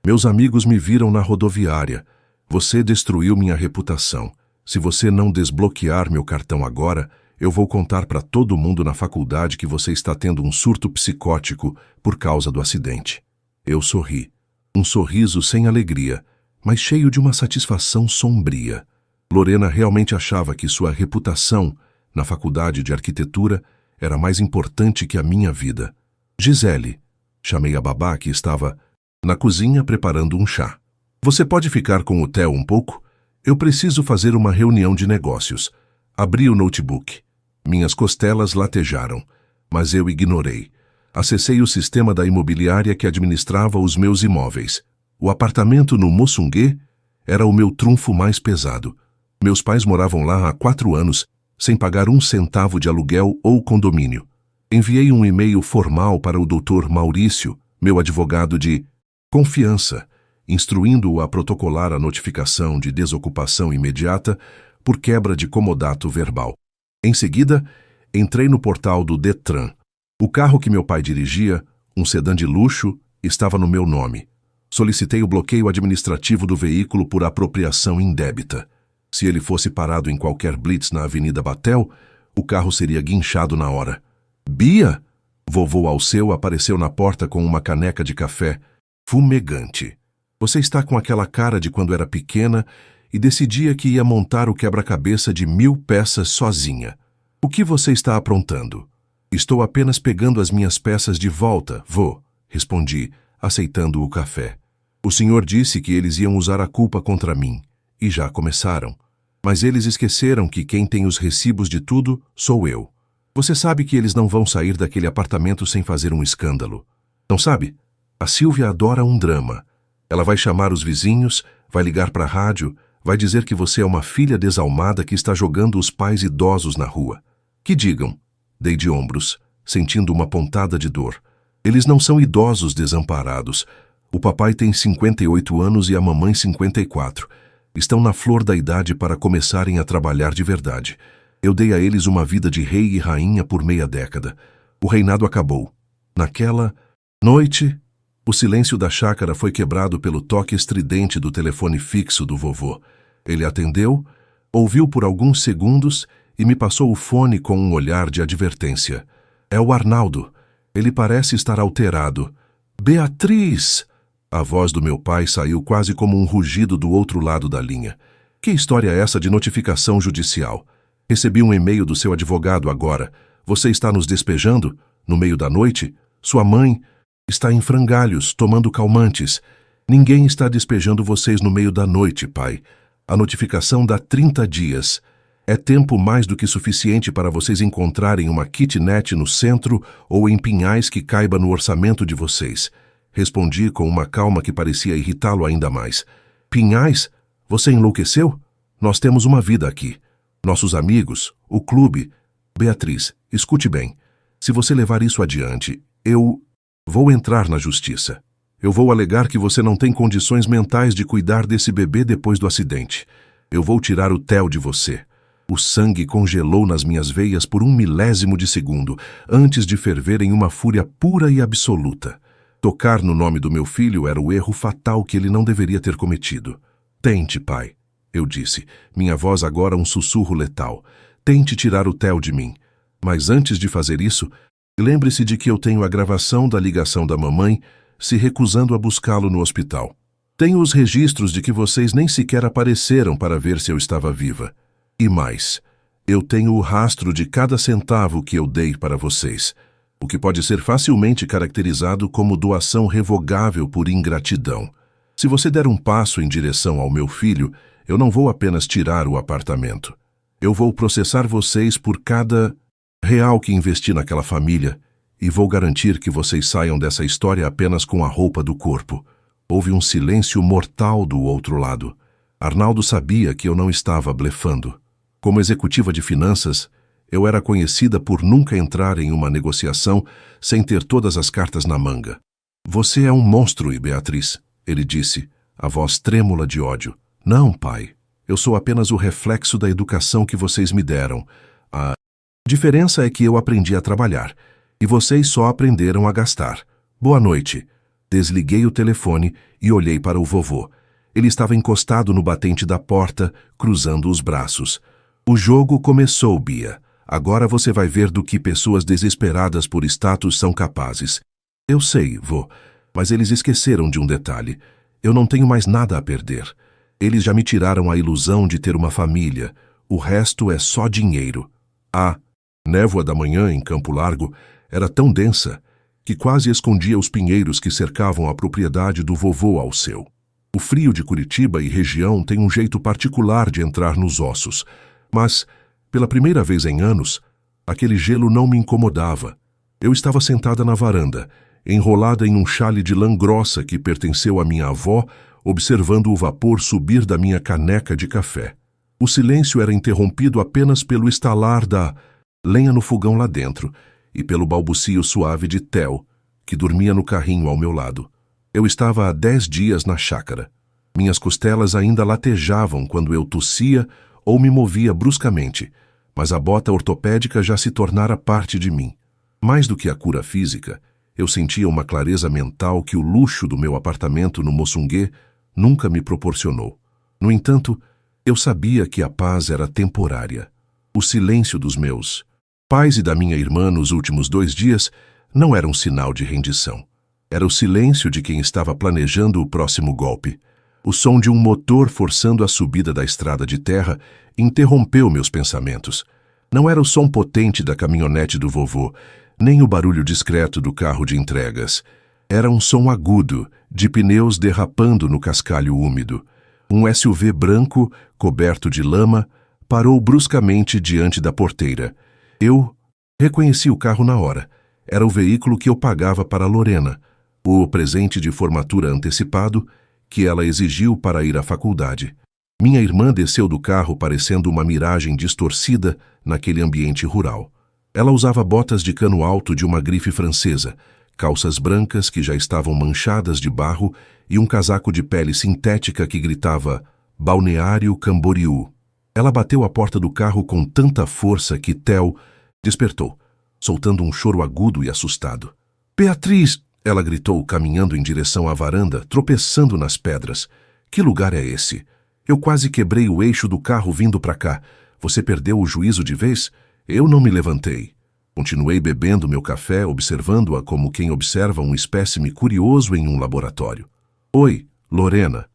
meus amigos me viram na rodoviária. Você destruiu minha reputação. Se você não desbloquear meu cartão agora, eu vou contar para todo mundo na faculdade que você está tendo um surto psicótico por causa do acidente." Eu sorri. Um sorriso sem alegria, mas cheio de uma satisfação sombria. Lorena realmente achava que sua reputação, na faculdade de arquitetura, era mais importante que a minha vida. Gisele, chamei a babá que estava na cozinha preparando um chá. Você pode ficar com o Theo um pouco? Eu preciso fazer uma reunião de negócios. Abri o notebook. Minhas costelas latejaram, mas eu ignorei. Acessei o sistema da imobiliária que administrava os meus imóveis. O apartamento no Moçungue era o meu trunfo mais pesado. Meus pais moravam lá há 4 anos, sem pagar 1 centavo de aluguel ou condomínio. Enviei um e-mail formal para o Dr. Maurício, meu advogado de confiança, instruindo-o a protocolar a notificação de desocupação imediata por quebra de comodato verbal. Em seguida, entrei no portal do Detran. O carro que meu pai dirigia, um sedã de luxo, estava no meu nome. Solicitei o bloqueio administrativo do veículo por apropriação indébita. Se ele fosse parado em qualquer blitz na Avenida Batel, o carro seria guinchado na hora. Bia? Vovô Alceu apareceu na porta com uma caneca de café, fumegante. Você está com aquela cara de quando era pequena e decidia que ia montar o quebra-cabeça de 1000 peças sozinha. O que você está aprontando? Estou apenas pegando as minhas peças de volta, vô, respondi, aceitando o café. O senhor disse que eles iam usar a culpa contra mim, e já começaram. Mas eles esqueceram que quem tem os recibos de tudo sou eu. Você sabe que eles não vão sair daquele apartamento sem fazer um escândalo. Não sabe? A Silvia adora um drama. Ela vai chamar os vizinhos, vai ligar para a rádio, vai dizer que você é uma filha desalmada que está jogando os pais idosos na rua. Que digam. Dei de ombros, sentindo uma pontada de dor. Eles não são idosos desamparados. O papai tem 58 anos e a mamãe 54. Estão na flor da idade para começarem a trabalhar de verdade. Eu dei a eles uma vida de rei e rainha por meia década. O reinado acabou. Naquela noite, o silêncio da chácara foi quebrado pelo toque estridente do telefone fixo do vovô. Ele atendeu, ouviu por alguns segundos e me passou o fone com um olhar de advertência. É o Arnaldo. Ele parece estar alterado. Beatriz! A voz do meu pai saiu quase como um rugido do outro lado da linha. Que história é essa de notificação judicial? Recebi um e-mail do seu advogado agora. Você está nos despejando? No meio da noite? Sua mãe está em frangalhos, tomando calmantes. Ninguém está despejando vocês no meio da noite, pai. A notificação dá 30 dias. É tempo mais do que suficiente para vocês encontrarem uma kitnet no centro ou em Pinhais que caiba no orçamento de vocês. Respondi com uma calma que parecia irritá-lo ainda mais. Pinhais? Você enlouqueceu? Nós temos uma vida aqui. Nossos amigos, o clube. Beatriz, escute bem. Se você levar isso adiante, eu vou entrar na justiça. Eu vou alegar que você não tem condições mentais de cuidar desse bebê depois do acidente. Eu vou tirar o Theo de você. O sangue congelou nas minhas veias por 1 milésimo de segundo, antes de ferver em uma fúria pura e absoluta. Tocar no nome do meu filho era o erro fatal que ele não deveria ter cometido. Tente, pai, eu disse, minha voz agora um sussurro letal. Tente tirar o Theo de mim. Mas antes de fazer isso, lembre-se de que eu tenho a gravação da ligação da mamãe se recusando a buscá-lo no hospital. Tenho os registros de que vocês nem sequer apareceram para ver se eu estava viva. E mais, eu tenho o rastro de cada centavo que eu dei para vocês, o que pode ser facilmente caracterizado como doação revogável por ingratidão. Se você der um passo em direção ao meu filho, eu não vou apenas tirar o apartamento. Eu vou processar vocês por cada real que investi naquela família e vou garantir que vocês saiam dessa história apenas com a roupa do corpo. Houve um silêncio mortal do outro lado. Arnaldo sabia que eu não estava blefando. Como executiva de finanças, eu era conhecida por nunca entrar em uma negociação sem ter todas as cartas na manga. Você é um monstro, Beatriz, ele disse, a voz trêmula de ódio. Não, pai. Eu sou apenas o reflexo da educação que vocês me deram. A diferença é que eu aprendi a trabalhar, e vocês só aprenderam a gastar. Boa noite. Desliguei o telefone e olhei para o vovô. Ele estava encostado no batente da porta, cruzando os braços. O jogo começou, Bia. Agora você vai ver do que pessoas desesperadas por status são capazes. Eu sei, vô, mas eles esqueceram de um detalhe. Eu não tenho mais nada a perder. Eles já me tiraram a ilusão de ter uma família. O resto é só dinheiro. Névoa da manhã em Campo Largo era tão densa que quase escondia os pinheiros que cercavam a propriedade do vovô Alceu. O frio de Curitiba e região tem um jeito particular de entrar nos ossos, mas, pela primeira vez em anos, aquele gelo não me incomodava. Eu estava sentada na varanda, enrolada em um xale de lã grossa que pertenceu à minha avó, observando o vapor subir da minha caneca de café. O silêncio era interrompido apenas pelo estalar da lenha no fogão lá dentro e pelo balbucio suave de Theo, que dormia no carrinho ao meu lado. Eu estava há 10 dias na chácara. Minhas costelas ainda latejavam quando eu tossia ou me movia bruscamente, mas a bota ortopédica já se tornara parte de mim. Mais do que a cura física, eu sentia uma clareza mental que o luxo do meu apartamento no Moçunguê nunca me proporcionou. No entanto, eu sabia que a paz era temporária. O silêncio dos meus pais e da minha irmã nos últimos 2 dias não era um sinal de rendição. Era o silêncio de quem estava planejando o próximo golpe. O som de um motor forçando a subida da estrada de terra interrompeu meus pensamentos. Não era o som potente da caminhonete do vovô, nem o barulho discreto do carro de entregas. Era um som agudo, de pneus derrapando no cascalho úmido. Um SUV branco, coberto de lama, parou bruscamente diante da porteira. Eu reconheci o carro na hora. Era o veículo que eu pagava para Lorena, o presente de formatura antecipado que ela exigiu para ir à faculdade. Minha irmã desceu do carro parecendo uma miragem distorcida naquele ambiente rural. Ela usava botas de cano alto de uma grife francesa, calças brancas que já estavam manchadas de barro e um casaco de pele sintética que gritava Balneário Camboriú. Ela bateu a porta do carro com tanta força que Theo despertou, soltando um choro agudo e assustado. Beatriz! Ela gritou, caminhando em direção à varanda, tropeçando nas pedras. Que lugar é esse? Eu quase quebrei o eixo do carro vindo para cá. Você perdeu o juízo de vez? Eu não me levantei. Continuei bebendo meu café, observando-a como quem observa um espécime curioso em um laboratório. Oi, Lorena.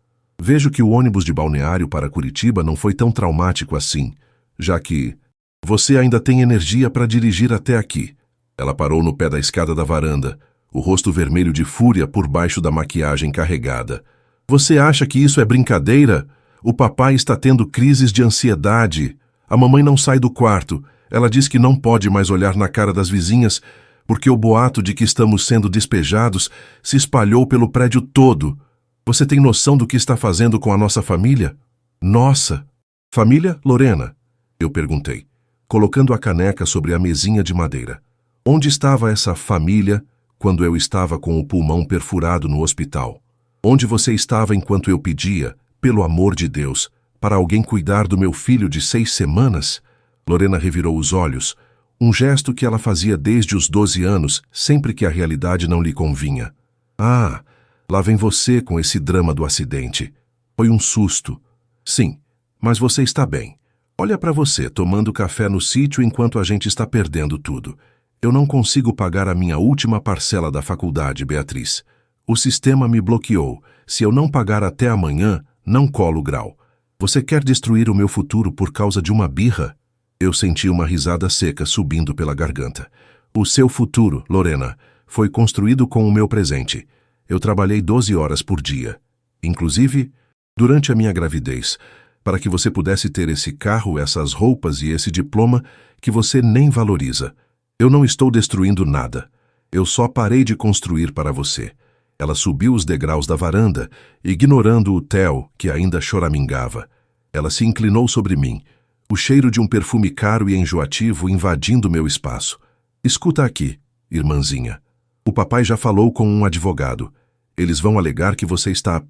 Vejo que o ônibus de Balneário para Curitiba não foi tão traumático assim, já que você ainda tem energia para dirigir até aqui. Ela parou no pé da escada da varanda, o rosto vermelho de fúria por baixo da maquiagem carregada. Você acha que isso é brincadeira? O papai está tendo crises de ansiedade. A mamãe não sai do quarto. Ela diz que não pode mais olhar na cara das vizinhas porque o boato de que estamos sendo despejados se espalhou pelo prédio todo. Você tem noção do que está fazendo com a nossa família? Nossa! Família, Lorena? Eu perguntei, colocando a caneca sobre a mesinha de madeira. Onde estava essa família quando eu estava com o pulmão perfurado no hospital? Onde você estava enquanto eu pedia, pelo amor de Deus, para alguém cuidar do meu filho de 6 semanas? Lorena revirou os olhos, um gesto que ela fazia desde os 12 anos, sempre que a realidade não lhe convinha. Ah, lá vem você com esse drama do acidente. Foi um susto. Sim, mas você está bem. Olha para você tomando café no sítio enquanto a gente está perdendo tudo. Eu não consigo pagar a minha última parcela da faculdade, Beatriz. O sistema me bloqueou. Se eu não pagar até amanhã, não colo o grau. Você quer destruir o meu futuro por causa de uma birra? Eu senti uma risada seca subindo pela garganta. O seu futuro, Lorena, foi construído com o meu presente. Eu trabalhei 12 horas por dia. Inclusive, durante a minha gravidez, para que você pudesse ter esse carro, essas roupas e esse diploma que você nem valoriza. Eu não estou destruindo nada. Eu só parei de construir para você. Ela subiu os degraus da varanda, ignorando o Theo, que ainda choramingava. Ela se inclinou sobre mim, o cheiro de um perfume caro e enjoativo invadindo meu espaço. Escuta aqui, irmãzinha. O papai já falou com um advogado. Eles vão alegar que você está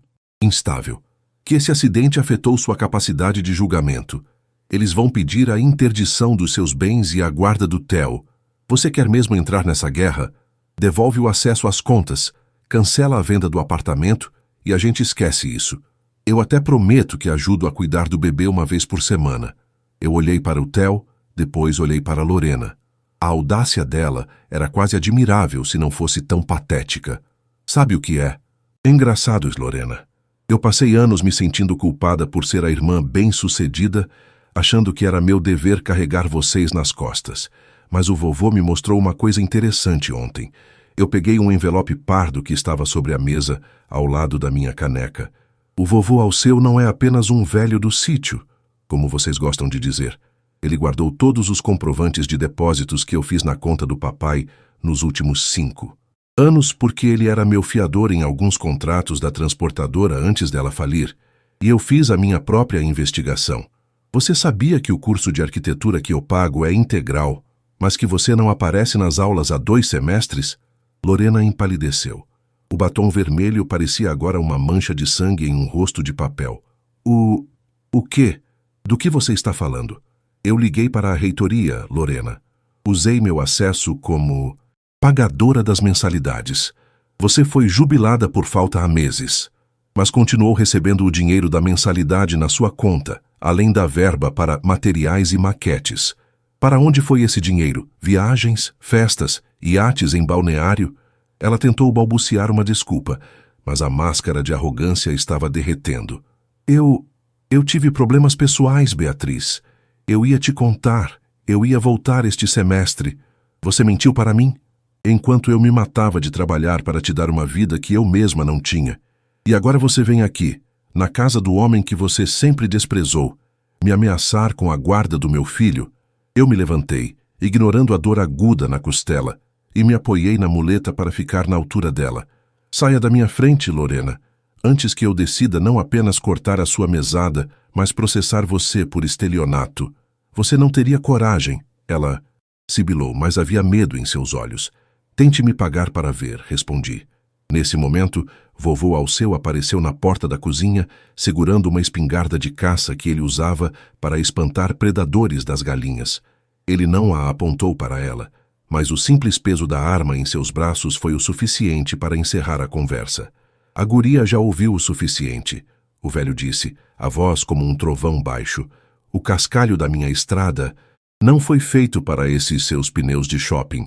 instável, que esse acidente afetou sua capacidade de julgamento. Eles vão pedir a interdição dos seus bens e a guarda do Theo. Você quer mesmo entrar nessa guerra? Devolve o acesso às contas, cancela a venda do apartamento e a gente esquece isso. Eu até prometo que ajudo a cuidar do bebê uma vez por semana. Eu olhei para o Theo, depois olhei para Lorena. A audácia dela era quase admirável se não fosse tão patética. Sabe o que é? Engraçado, Lorena. Eu passei anos me sentindo culpada por ser a irmã bem-sucedida, achando que era meu dever carregar vocês nas costas. mas o vovô me mostrou uma coisa interessante ontem. Eu peguei um envelope pardo que estava sobre a mesa, ao lado da minha caneca. O vovô Alceu não é apenas um velho do sítio, como vocês gostam de dizer. Ele guardou todos os comprovantes de depósitos que eu fiz na conta do papai nos últimos 5 anos, porque ele era meu fiador em alguns contratos da transportadora antes dela falir, e eu fiz a minha própria investigação. Você sabia que o curso de arquitetura que eu pago é integral, mas que você não aparece nas aulas há 2 semestres? Lorena empalideceu. O batom vermelho parecia agora uma mancha de sangue em um rosto de papel. O quê? Do que você está falando? Eu liguei para a reitoria, Lorena. Usei meu acesso como pagadora das mensalidades. Você foi jubilada por falta há meses, mas continuou recebendo o dinheiro da mensalidade na sua conta, além da verba para materiais e maquetes. Para onde foi esse dinheiro? Viagens, festas, iates em balneário? Ela tentou balbuciar uma desculpa, mas a máscara de arrogância estava derretendo. Eu tive problemas pessoais, Beatriz. Eu ia te contar. Eu ia voltar este semestre. Você mentiu para mim? Enquanto eu me matava de trabalhar para te dar uma vida que eu mesma não tinha. E agora você vem aqui, na casa do homem que você sempre desprezou, me ameaçar com a guarda do meu filho. Eu me levantei, ignorando a dor aguda na costela, e me apoiei na muleta para ficar na altura dela. Saia da minha frente, Lorena, antes que eu decida não apenas cortar a sua mesada, mas processar você por estelionato. Você não teria coragem. Ela sibilou, mas havia medo em seus olhos. Tente me pagar para ver, respondi. Nesse momento, vovô Alceu apareceu na porta da cozinha, segurando uma espingarda de caça que ele usava para espantar predadores das galinhas. Ele não a apontou para ela, mas o simples peso da arma em seus braços foi o suficiente para encerrar a conversa. A guria já ouviu o suficiente, o velho disse, a voz como um trovão baixo. O cascalho da minha estrada não foi feito para esses seus pneus de shopping.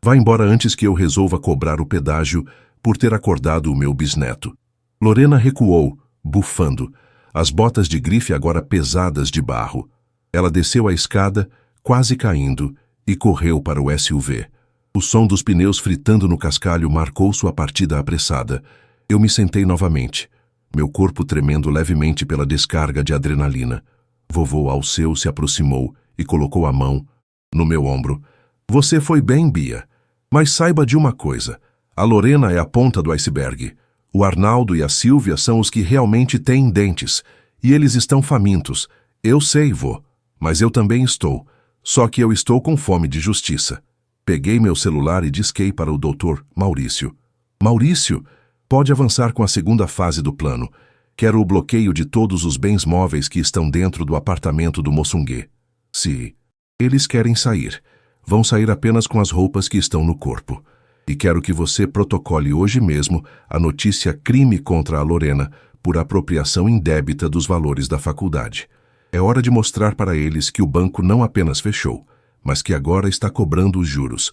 Vá embora antes que eu resolva cobrar o pedágio por ter acordado o meu bisneto. Lorena recuou, bufando, as botas de grife agora pesadas de barro. Ela desceu a escada, quase caindo, e correu para o SUV. O som dos pneus fritando no cascalho marcou sua partida apressada. Eu me sentei novamente, meu corpo tremendo levemente pela descarga de adrenalina. Vovô Alceu se aproximou e colocou a mão no meu ombro. Você foi bem, Bia. Mas saiba de uma coisa. A Lorena é a ponta do iceberg. O Arnaldo e a Sílvia são os que realmente têm dentes. E eles estão famintos. Eu sei, vô. Mas eu também estou. Só que eu estou com fome de justiça. Peguei meu celular e disquei para o doutor Maurício. Maurício, pode avançar com a segunda fase do plano. Quero o bloqueio de todos os bens móveis que estão dentro do apartamento do Moçunguê. Se eles querem sair, vão sair apenas com as roupas que estão no corpo. E quero que você protocole hoje mesmo a notícia crime contra a Lorena por apropriação indébita dos valores da faculdade. É hora de mostrar para eles que o banco não apenas fechou, mas que agora está cobrando os juros.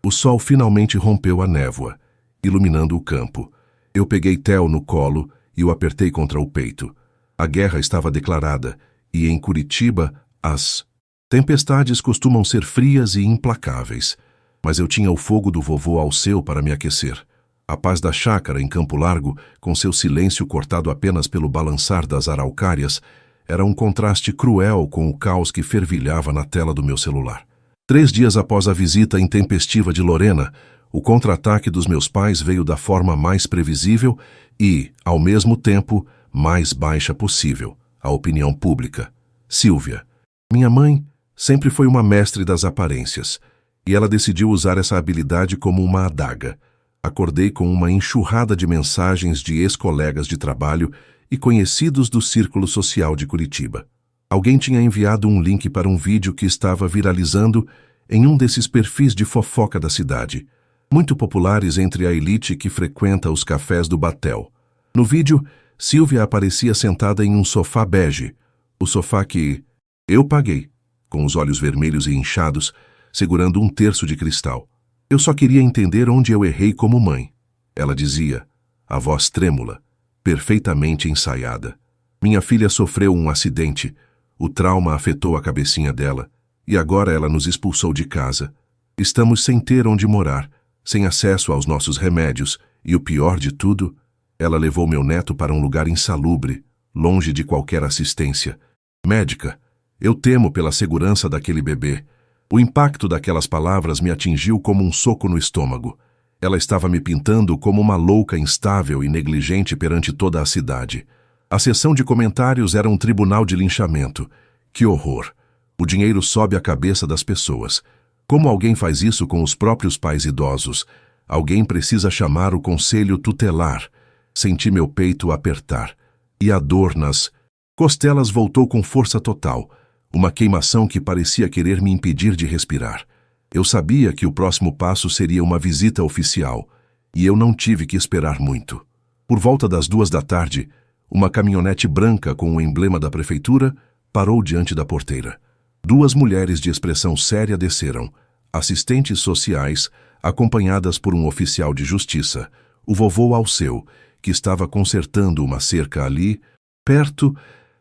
O sol finalmente rompeu a névoa, iluminando o campo. Eu peguei Theo no colo e o apertei contra o peito. A guerra estava declarada, e em Curitiba as tempestades costumam ser frias e implacáveis. Mas eu tinha o fogo do vovô Alceu para me aquecer. A paz da chácara em Campo Largo, com seu silêncio cortado apenas pelo balançar das araucárias, era um contraste cruel com o caos que fervilhava na tela do meu celular. 3 dias após a visita intempestiva de Lorena, o contra-ataque dos meus pais veio da forma mais previsível e, ao mesmo tempo, mais baixa possível, a opinião pública. Sílvia. Minha mãe sempre foi uma mestre das aparências, e ela decidiu usar essa habilidade como uma adaga. Acordei com uma enxurrada de mensagens de ex-colegas de trabalho e conhecidos do círculo social de Curitiba. Alguém tinha enviado um link para um vídeo que estava viralizando em um desses perfis de fofoca da cidade, muito populares entre a elite que frequenta os cafés do Batel. No vídeo, Sílvia aparecia sentada em um sofá bege, o sofá que eu paguei, com os olhos vermelhos e inchados, segurando um terço de cristal. Eu só queria entender onde eu errei como mãe. Ela dizia, a voz trêmula, perfeitamente ensaiada. Minha filha sofreu um acidente, o trauma afetou a cabecinha dela, e agora ela nos expulsou de casa. Estamos sem ter onde morar, sem acesso aos nossos remédios, e o pior de tudo, ela levou meu neto para um lugar insalubre, longe de qualquer assistência médica. Eu temo pela segurança daquele bebê. O impacto daquelas palavras me atingiu como um soco no estômago. Ela estava me pintando como uma louca instável e negligente perante toda a cidade. A sessão de comentários era um tribunal de linchamento. Que horror! O dinheiro sobe a cabeça das pessoas. Como alguém faz isso com os próprios pais idosos? Alguém precisa chamar o conselho tutelar. Senti meu peito apertar. E a dor nas costelas voltou com força total. Uma queimação que parecia querer me impedir de respirar. Eu sabia que o próximo passo seria uma visita oficial, e eu não tive que esperar muito. Por volta das 2 da tarde, uma caminhonete branca com o emblema da prefeitura parou diante da porteira. 2 mulheres de expressão séria desceram, assistentes sociais, acompanhadas por um oficial de justiça, o vovô Alceu, que estava consertando uma cerca ali, perto,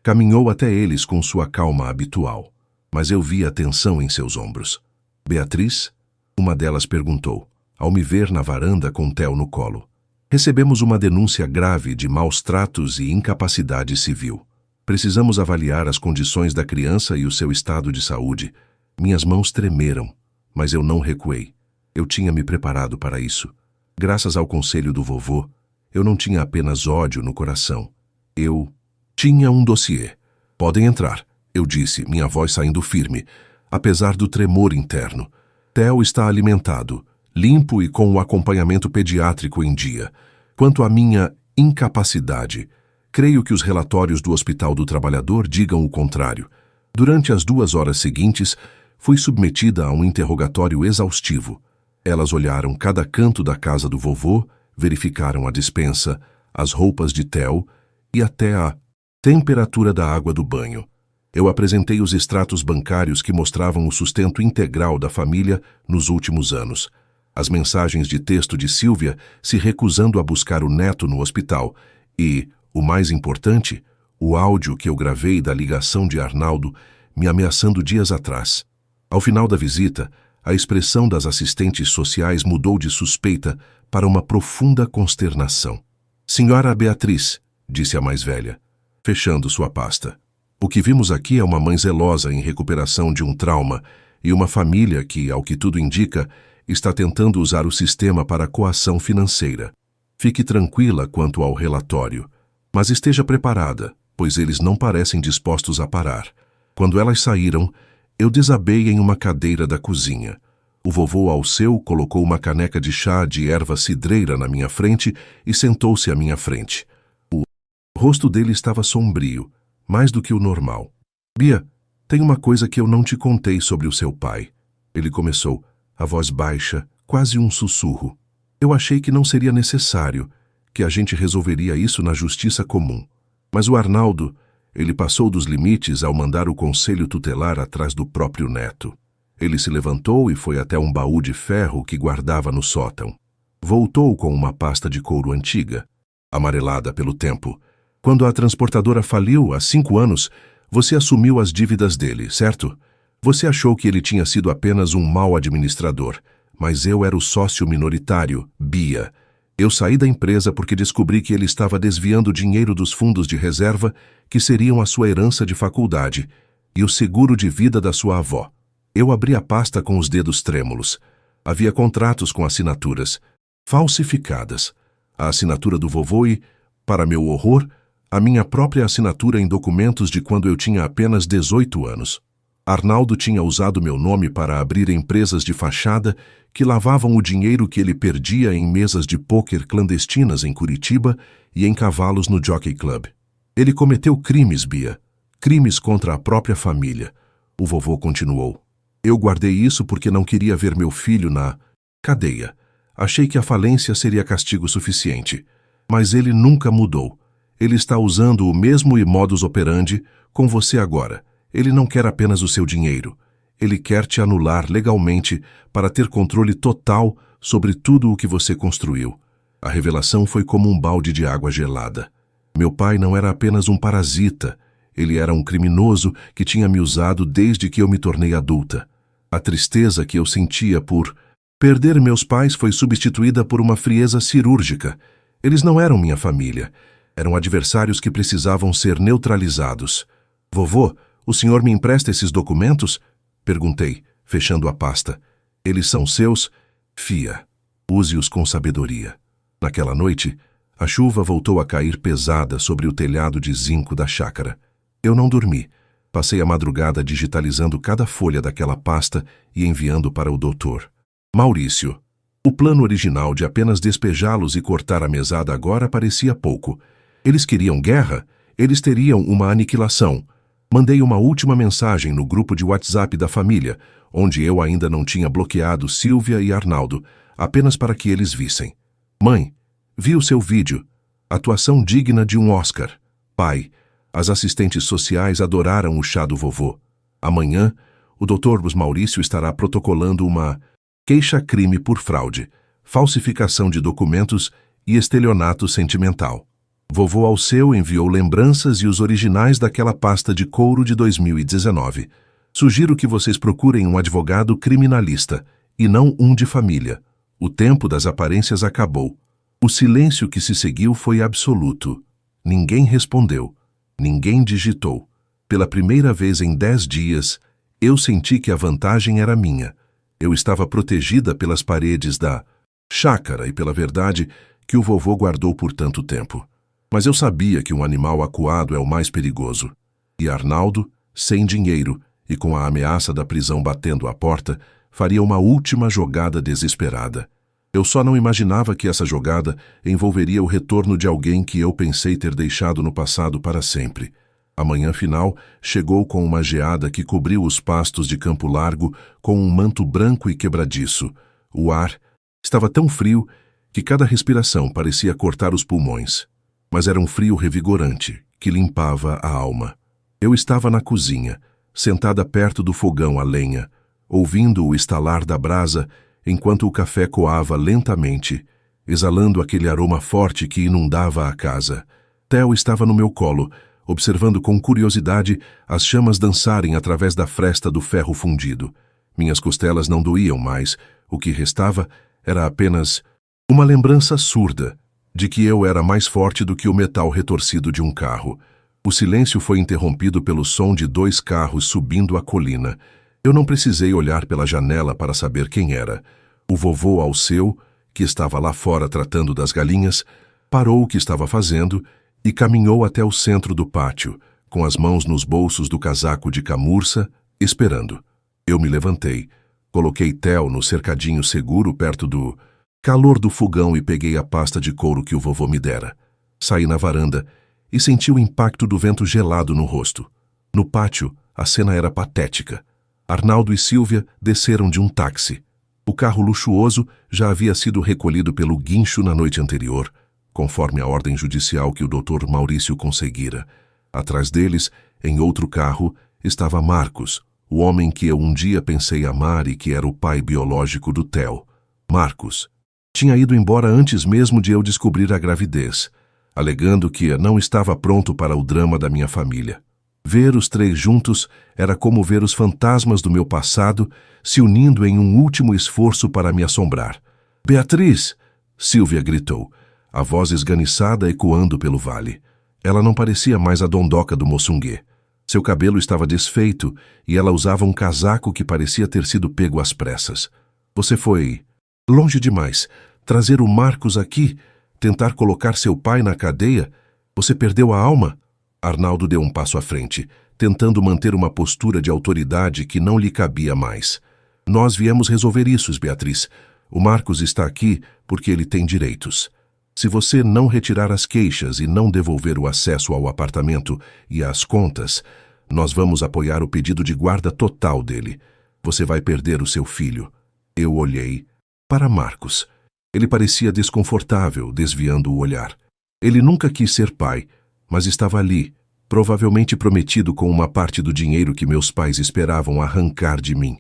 caminhou até eles com sua calma habitual. Mas eu vi a tensão em seus ombros. Beatriz? Uma delas perguntou, ao me ver na varanda com Theo no colo. Recebemos uma denúncia grave de maus tratos e incapacidade civil. Precisamos avaliar as condições da criança e o seu estado de saúde. Minhas mãos tremeram, mas eu não recuei. Eu tinha me preparado para isso. Graças ao conselho do vovô, eu não tinha apenas ódio no coração. Eu tinha um dossiê. Podem entrar, eu disse, minha voz saindo firme, apesar do tremor interno. Theo está alimentado, limpo e com o acompanhamento pediátrico em dia. Quanto à minha incapacidade, creio que os relatórios do Hospital do Trabalhador digam o contrário. Durante as 2 horas seguintes, fui submetida a um interrogatório exaustivo. Elas olharam cada canto da casa do vovô, verificaram a despensa, as roupas de Theo e até a temperatura da água do banho. Eu apresentei os extratos bancários que mostravam o sustento integral da família nos últimos anos. As mensagens de texto de Sílvia se recusando a buscar o neto no hospital e, o mais importante, o áudio que eu gravei da ligação de Arnaldo me ameaçando dias atrás. Ao final da visita, a expressão das assistentes sociais mudou de suspeita para uma profunda consternação. Senhora Beatriz, disse a mais velha, fechando sua pasta. O que vimos aqui é uma mãe zelosa em recuperação de um trauma e uma família que, ao que tudo indica, está tentando usar o sistema para coação financeira. Fique tranquila quanto ao relatório, mas esteja preparada, pois eles não parecem dispostos a parar. Quando elas saíram, eu desabei em uma cadeira da cozinha. O vovô Alceu colocou uma caneca de chá de erva cidreira na minha frente e sentou-se à minha frente. O rosto dele estava sombrio, mais do que o normal. Bia, tem uma coisa que eu não te contei sobre o seu pai. Ele começou, a voz baixa, quase um sussurro. Eu achei que não seria necessário, que a gente resolveria isso na justiça comum. Mas o Arnaldo, ele passou dos limites ao mandar o conselho tutelar atrás do próprio neto. Ele se levantou e foi até um baú de ferro que guardava no sótão. Voltou com uma pasta de couro antiga, amarelada pelo tempo. Quando a transportadora faliu há 5 anos, você assumiu as dívidas dele, certo? Você achou que ele tinha sido apenas um mau administrador, mas eu era o sócio minoritário, Bia. Eu saí da empresa porque descobri que ele estava desviando dinheiro dos fundos de reserva que seriam a sua herança de faculdade e o seguro de vida da sua avó. Eu abri a pasta com os dedos trêmulos. Havia contratos com assinaturas falsificadas. A assinatura do vovô e, para meu horror, a minha própria assinatura em documentos de quando eu tinha apenas 18 anos. Arnaldo tinha usado meu nome para abrir empresas de fachada que lavavam o dinheiro que ele perdia em mesas de pôquer clandestinas em Curitiba e em cavalos no Jockey Club. Ele cometeu crimes, Bia. Crimes contra a própria família. O vovô continuou. Eu guardei isso porque não queria ver meu filho na cadeia. Achei que a falência seria castigo suficiente. Mas ele nunca mudou. Ele está usando o mesmo modus operandi com você agora. Ele não quer apenas o seu dinheiro. Ele quer te anular legalmente para ter controle total sobre tudo o que você construiu. A revelação foi como um balde de água gelada. Meu pai não era apenas um parasita. Ele era um criminoso que tinha me usado desde que eu me tornei adulta. A tristeza que eu sentia por perder meus pais foi substituída por uma frieza cirúrgica. Eles não eram minha família. Eram adversários que precisavam ser neutralizados. Vovô, o senhor me empresta esses documentos? Perguntei, fechando a pasta. Eles são seus? Fia, use-os com sabedoria. Naquela noite, a chuva voltou a cair pesada sobre o telhado de zinco da chácara. Eu não dormi. Passei a madrugada digitalizando cada folha daquela pasta e enviando para o doutor. Maurício. O plano original de apenas despejá-los e cortar a mesada agora parecia pouco. Eles queriam guerra? Eles teriam uma aniquilação. Mandei uma última mensagem no grupo de WhatsApp da família, onde eu ainda não tinha bloqueado Sílvia e Arnaldo, apenas para que eles vissem. Mãe, vi o seu vídeo. Atuação digna de um Oscar. Pai, as assistentes sociais adoraram o chá do vovô. Amanhã, o Dr. Maurício estará protocolando uma queixa-crime por fraude, falsificação de documentos e estelionato sentimental. Vovô Alceu enviou lembranças e os originais daquela pasta de couro de 2019. Sugiro que vocês procurem um advogado criminalista, e não um de família. O tempo das aparências acabou. O silêncio que se seguiu foi absoluto. Ninguém respondeu. Ninguém digitou. Pela primeira vez em 10 dias, eu senti que a vantagem era minha. Eu estava protegida pelas paredes da chácara e pela verdade que o vovô guardou por tanto tempo. Mas eu sabia que um animal acuado é o mais perigoso. E Arnaldo, sem dinheiro e com a ameaça da prisão batendo à porta, faria uma última jogada desesperada. Eu só não imaginava que essa jogada envolveria o retorno de alguém que eu pensei ter deixado no passado para sempre. A manhã final chegou com uma geada que cobriu os pastos de Campo Largo com um manto branco e quebradiço. O ar estava tão frio que cada respiração parecia cortar os pulmões. Mas era um frio revigorante, que limpava a alma. Eu estava na cozinha, sentada perto do fogão a lenha, ouvindo o estalar da brasa enquanto o café coava lentamente, exalando aquele aroma forte que inundava a casa. Theo estava no meu colo, observando com curiosidade as chamas dançarem através da fresta do ferro fundido. Minhas costelas não doíam mais, o que restava era apenas uma lembrança surda de que eu era mais forte do que o metal retorcido de um carro. O silêncio foi interrompido pelo som de 2 carros subindo a colina. Eu não precisei olhar pela janela para saber quem era. O vovô Alceu, que estava lá fora tratando das galinhas, parou o que estava fazendo e caminhou até o centro do pátio, com as mãos nos bolsos do casaco de camurça, esperando. Eu me levantei, coloquei Theo no cercadinho seguro perto do calor do fogão e peguei a pasta de couro que o vovô me dera. Saí na varanda e senti o impacto do vento gelado no rosto. No pátio, a cena era patética. Arnaldo e Sílvia desceram de um táxi. O carro luxuoso já havia sido recolhido pelo guincho na noite anterior, conforme a ordem judicial que o Dr. Maurício conseguira. Atrás deles, em outro carro, estava Marcos, o homem que eu um dia pensei amar e que era o pai biológico do Theo. Marcos tinha ido embora antes mesmo de eu descobrir a gravidez, alegando que não estava pronto para o drama da minha família. Ver os 3 juntos era como ver os fantasmas do meu passado se unindo em um último esforço para me assombrar. «Beatriz!» Sílvia gritou, a voz esganiçada ecoando pelo vale. Ela não parecia mais a dondoca do Moçunguê. Seu cabelo estava desfeito e ela usava um casaco que parecia ter sido pego às pressas. «Você foi longe demais. Trazer o Marcos aqui? Tentar colocar seu pai na cadeia? Você perdeu a alma?» Arnaldo deu um passo à frente, tentando manter uma postura de autoridade que não lhe cabia mais. «Nós viemos resolver isso, Beatriz. O Marcos está aqui porque ele tem direitos. Se você não retirar as queixas e não devolver o acesso ao apartamento e às contas, nós vamos apoiar o pedido de guarda total dele. Você vai perder o seu filho.» Eu olhei para Marcos. Ele parecia desconfortável, desviando o olhar. Ele nunca quis ser pai, mas estava ali, provavelmente prometido com uma parte do dinheiro que meus pais esperavam arrancar de mim.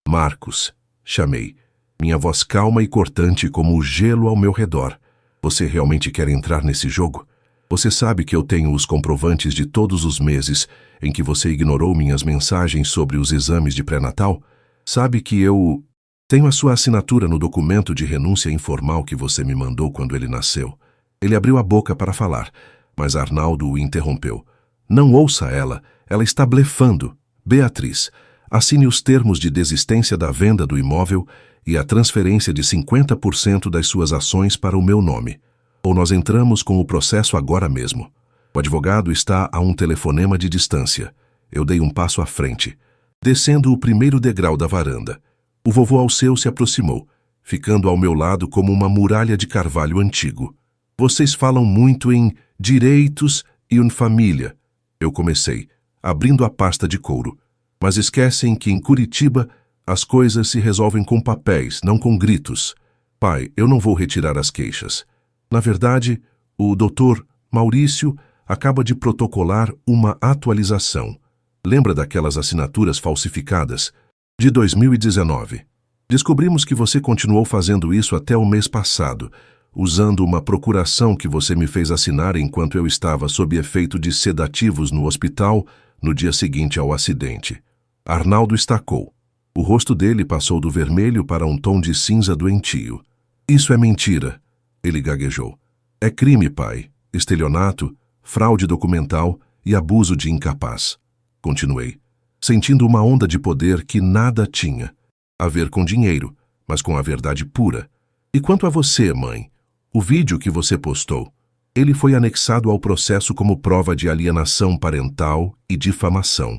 «Marcos», chamei, minha voz calma e cortante como o gelo ao meu redor. «Você realmente quer entrar nesse jogo? Você sabe que eu tenho os comprovantes de todos os meses em que você ignorou minhas mensagens sobre os exames de pré-natal? Sabe que eu tenho a sua assinatura no documento de renúncia informal que você me mandou quando ele nasceu. Ele abriu a boca para falar, mas Arnaldo o interrompeu. Não ouça ela está blefando. Beatriz, assine os termos de desistência da venda do imóvel e a transferência de 50% das suas ações para o meu nome. Ou nós entramos com o processo agora mesmo. O advogado está a um telefonema de distância. Eu dei um passo à frente, descendo o primeiro degrau da varanda. O vovô Alceu se aproximou, ficando ao meu lado como uma muralha de carvalho antigo. Vocês falam muito em direitos e família. Eu comecei, abrindo a pasta de couro. Mas esquecem que em Curitiba as coisas se resolvem com papéis, não com gritos. Pai, eu não vou retirar as queixas. Na verdade, o Dr. Maurício acaba de protocolar uma atualização. Lembra daquelas assinaturas falsificadas? De 2019. Descobrimos que você continuou fazendo isso até o mês passado, usando uma procuração que você me fez assinar enquanto eu estava sob efeito de sedativos no hospital no dia seguinte ao acidente. Arnaldo estacou. O rosto dele passou do vermelho para um tom de cinza doentio. Isso é mentira, ele gaguejou. É crime, pai. Estelionato, fraude documental e abuso de incapaz. Continuei, sentindo uma onda de poder que nada tinha a ver com dinheiro, mas com a verdade pura. E quanto a você, mãe, o vídeo que você postou, ele foi anexado ao processo como prova de alienação parental e difamação.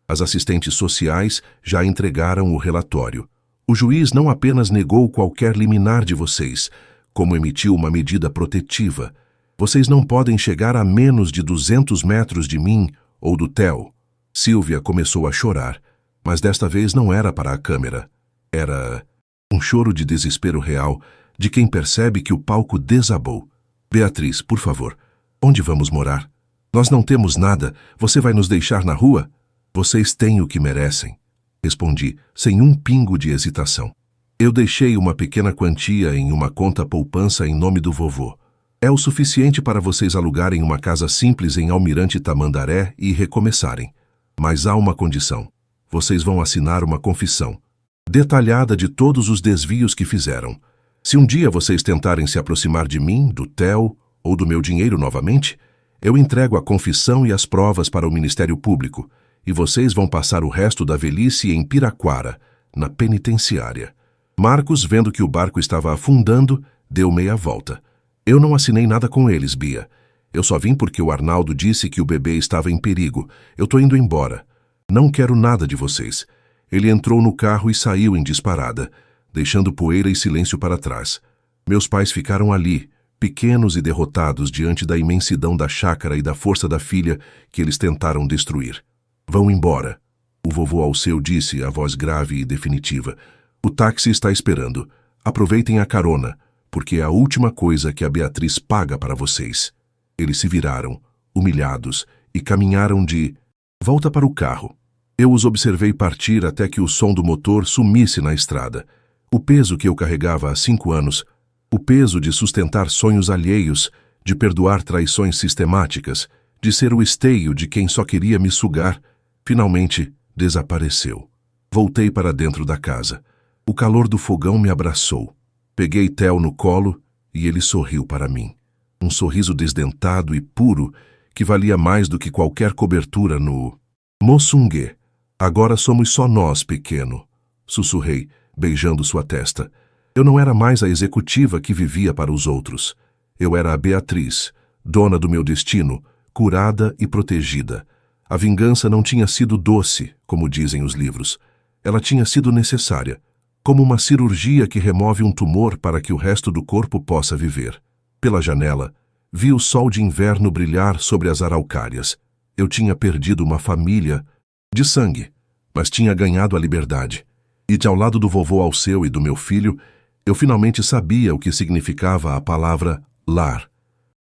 As assistentes sociais já entregaram o relatório. O juiz não apenas negou qualquer liminar de vocês, como emitiu uma medida protetiva. Vocês não podem chegar a menos de 200 metros de mim ou do Theo. Silvia começou a chorar, mas desta vez não era para a câmera. Era um choro de desespero real, de quem percebe que o palco desabou. Beatriz, por favor, onde vamos morar? Nós não temos nada, você vai nos deixar na rua? Vocês têm o que merecem, respondi, sem um pingo de hesitação. Eu deixei uma pequena quantia em uma conta poupança em nome do vovô. É o suficiente para vocês alugarem uma casa simples em Almirante Tamandaré e recomeçarem. Mas há uma condição. Vocês vão assinar uma confissão, detalhada de todos os desvios que fizeram. Se um dia vocês tentarem se aproximar de mim, do Theo ou do meu dinheiro novamente, eu entrego a confissão e as provas para o Ministério Público, e vocês vão passar o resto da velhice em Piraquara, na penitenciária. Marcos, vendo que o barco estava afundando, deu meia volta. Eu não assinei nada com eles, Bia. Eu só vim porque o Arnaldo disse que o bebê estava em perigo. Eu tô indo embora. Não quero nada de vocês. Ele entrou no carro e saiu em disparada, deixando poeira e silêncio para trás. Meus pais ficaram ali, pequenos e derrotados diante da imensidão da chácara e da força da filha que eles tentaram destruir. Vão embora, o vovô Alceu disse, a voz grave e definitiva. O táxi está esperando. Aproveitem a carona, porque é a última coisa que a Beatriz paga para vocês. Eles se viraram, humilhados, e caminharam de volta para o carro. Eu os observei partir até que o som do motor sumisse na estrada. O peso que eu carregava há 5 anos, o peso de sustentar sonhos alheios, de perdoar traições sistemáticas, de ser o esteio de quem só queria me sugar, finalmente desapareceu. Voltei para dentro da casa. O calor do fogão me abraçou. Peguei Theo no colo e ele sorriu para mim. Um sorriso desdentado e puro que valia mais do que qualquer cobertura no Moçungue. Agora somos só nós, pequeno, sussurrei, beijando sua testa. Eu não era mais a executiva que vivia para os outros. Eu era a Beatriz, dona do meu destino, curada e protegida. A vingança não tinha sido doce, como dizem os livros. Ela tinha sido necessária, como uma cirurgia que remove um tumor para que o resto do corpo possa viver. Pela janela, vi o sol de inverno brilhar sobre as araucárias. Eu tinha perdido uma família de sangue, mas tinha ganhado a liberdade. E ao lado do vovô Alceu e do meu filho, eu finalmente sabia o que significava a palavra lar.